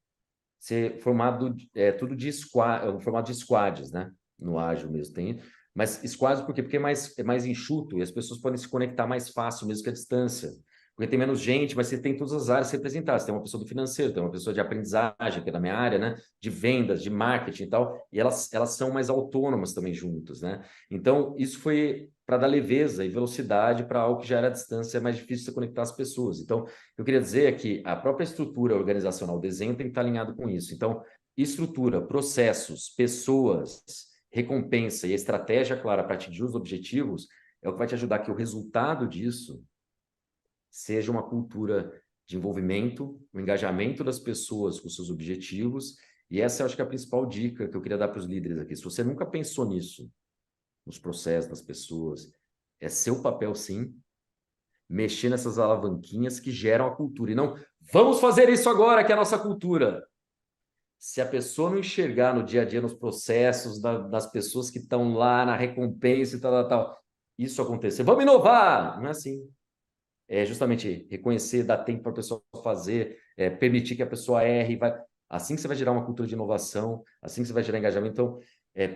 formado tudo de squad, um formato de squads, né? No ágil mesmo tem, mas squads por quê? Porque é mais enxuto e as pessoas podem se conectar mais fácil mesmo que a distância. Porque tem menos gente, mas você tem todas as áreas representadas. Você tem uma pessoa do financeiro, tem uma pessoa de aprendizagem, que é da minha área, né? De vendas, de marketing e tal, e elas são mais autônomas também juntas, né? Então, isso foi para dar leveza e velocidade para algo que já era à distância, é mais difícil de conectar as pessoas. Então, eu queria dizer que a própria estrutura organizacional, o desenho tem que estar alinhado com isso. Então, estrutura, processos, pessoas, recompensa e a estratégia clara para atingir os objetivos é o que vai te ajudar que o resultado disso seja uma cultura de envolvimento, o engajamento das pessoas com seus objetivos. E essa eu acho que é a principal dica que eu queria dar para os líderes aqui. Se você nunca pensou nisso, nos processos das pessoas, é seu papel, sim, mexer nessas alavanquinhas que geram a cultura. E não, vamos fazer isso agora, que é a nossa cultura. Se a pessoa não enxergar no dia a dia, nos processos das pessoas que estão lá na recompensa e tal, isso acontecer. Vamos inovar! Não é assim. É justamente reconhecer, dar tempo para a pessoa fazer, permitir que a pessoa erre. Assim que você vai gerar uma cultura de inovação, assim que você vai gerar engajamento. Então,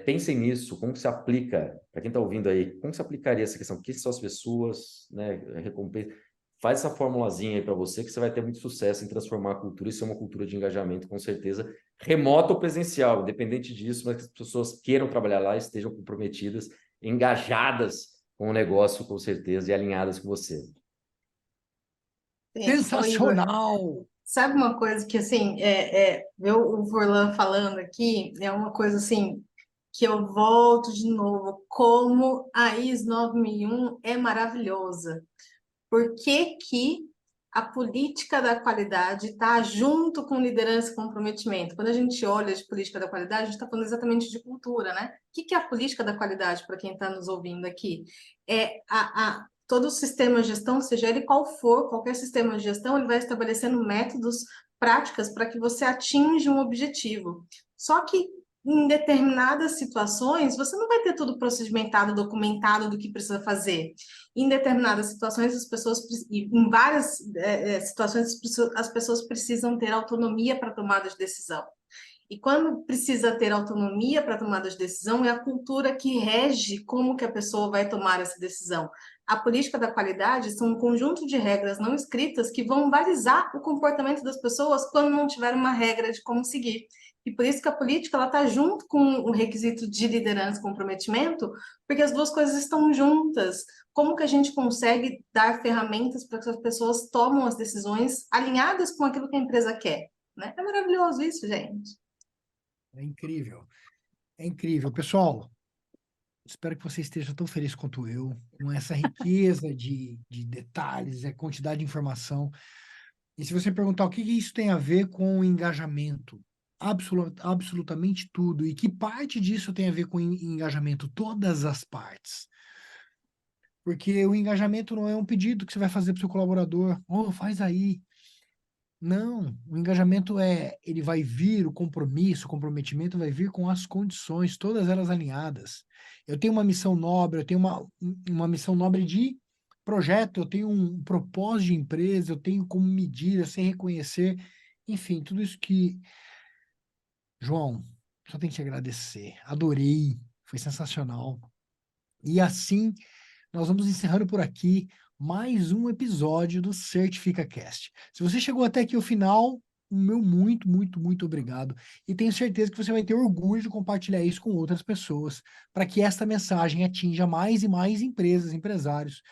pensem nisso, como que se aplica, para quem está ouvindo aí, como se aplicaria essa questão? O que são as pessoas, né? Recompensa. Faz essa formulazinha aí para você, que você vai ter muito sucesso em transformar a cultura e ser uma cultura de engajamento, com certeza, remota ou presencial, independente disso, mas que as pessoas queiram trabalhar lá, estejam comprometidas, engajadas com o negócio, com certeza, e alinhadas com você. Ô, Igor, Sensacional! sabe uma coisa que, assim, ver o Forlan falando aqui é uma coisa, assim, que eu volto de novo, como a IS 9001 é maravilhosa. Por que que a política da qualidade está junto com liderança e comprometimento? Quando a gente olha de política da qualidade, a gente está falando exatamente de cultura, né? O que que é a política da qualidade, para quem está nos ouvindo aqui? Todo o sistema de gestão, seja ele qual for, qualquer sistema de gestão, ele vai estabelecendo métodos, práticas para que você atinja um objetivo. Só que em determinadas situações, você não vai ter tudo procedimentado, documentado do que precisa fazer. Em determinadas situações, em várias situações, as pessoas precisam ter autonomia para tomada de decisão. E quando precisa ter autonomia para tomada de decisão, é a cultura que rege como que a pessoa vai tomar essa decisão. A política da qualidade são um conjunto de regras não escritas que vão balizar o comportamento das pessoas quando não tiver uma regra de como seguir. E por isso que a política está junto com o requisito de liderança e comprometimento, porque as duas coisas estão juntas. Como que a gente consegue dar ferramentas para que as pessoas tomem as decisões alinhadas com aquilo que a empresa quer? Né? É maravilhoso isso, gente. É incrível. É incrível. Pessoal, espero que você esteja tão feliz quanto eu, com essa riqueza de detalhes, a quantidade de informação. E se você perguntar o que isso tem a ver com o engajamento, absolutamente tudo. E que parte disso tem a ver com engajamento? Todas as partes. Porque o engajamento não é um pedido que você vai fazer para o seu colaborador. Oh, faz aí. Não, o engajamento ele vai vir, o compromisso, o comprometimento vai vir com as condições, todas elas alinhadas. Eu tenho uma missão nobre, eu tenho uma missão nobre de projeto, eu tenho um propósito de empresa, eu tenho como medir, eu sei reconhecer, enfim, tudo isso que... João, só tenho que te agradecer, adorei, foi sensacional. E assim, nós vamos encerrando por aqui mais um episódio do Certifica Cast. Se você chegou até aqui ao final, o meu muito, muito, muito obrigado. E tenho certeza que você vai ter orgulho de compartilhar isso com outras pessoas, para que esta mensagem atinja mais e mais empresas, empresários,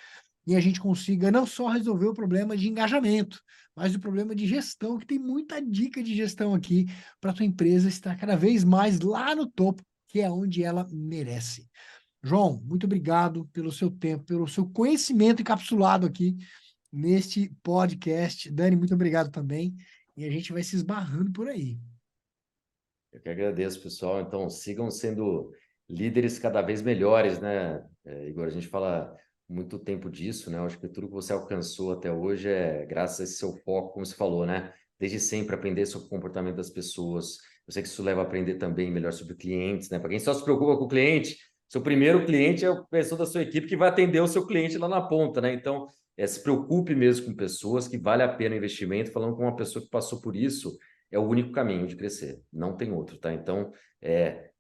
e a gente consiga não só resolver o problema de engajamento, mas o problema de gestão, que tem muita dica de gestão aqui para a tua empresa estar cada vez mais lá no topo, que é onde ela merece. João, muito obrigado pelo seu tempo, pelo seu conhecimento encapsulado aqui neste podcast. Dani, muito obrigado também. E a gente vai se esbarrando por aí. Eu que agradeço, pessoal. Então, sigam sendo líderes cada vez melhores, né, Igor? A gente fala muito tempo disso, né? Eu acho que tudo que você alcançou até hoje é graças a esse seu foco, como você falou, né? Desde sempre aprender sobre o comportamento das pessoas. Eu sei que isso leva a aprender também melhor sobre clientes, né? Para quem só se preocupa com o cliente, seu primeiro cliente é a pessoa da sua equipe que vai atender o seu cliente lá na ponta, né? Então, se preocupe mesmo com pessoas, que vale a pena o investimento, falando com uma pessoa que passou por isso, é o único caminho de crescer, não tem outro, tá? Então,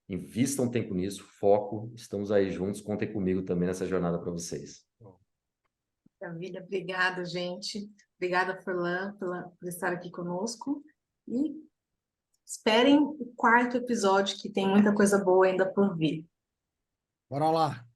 invistam tempo nisso, foco, estamos aí juntos, contem comigo também nessa jornada para vocês. Maravilha, obrigada, gente. Obrigada, Furlan, por estar aqui conosco. E esperem o 4º episódio, que tem muita coisa boa ainda por vir. Bora lá.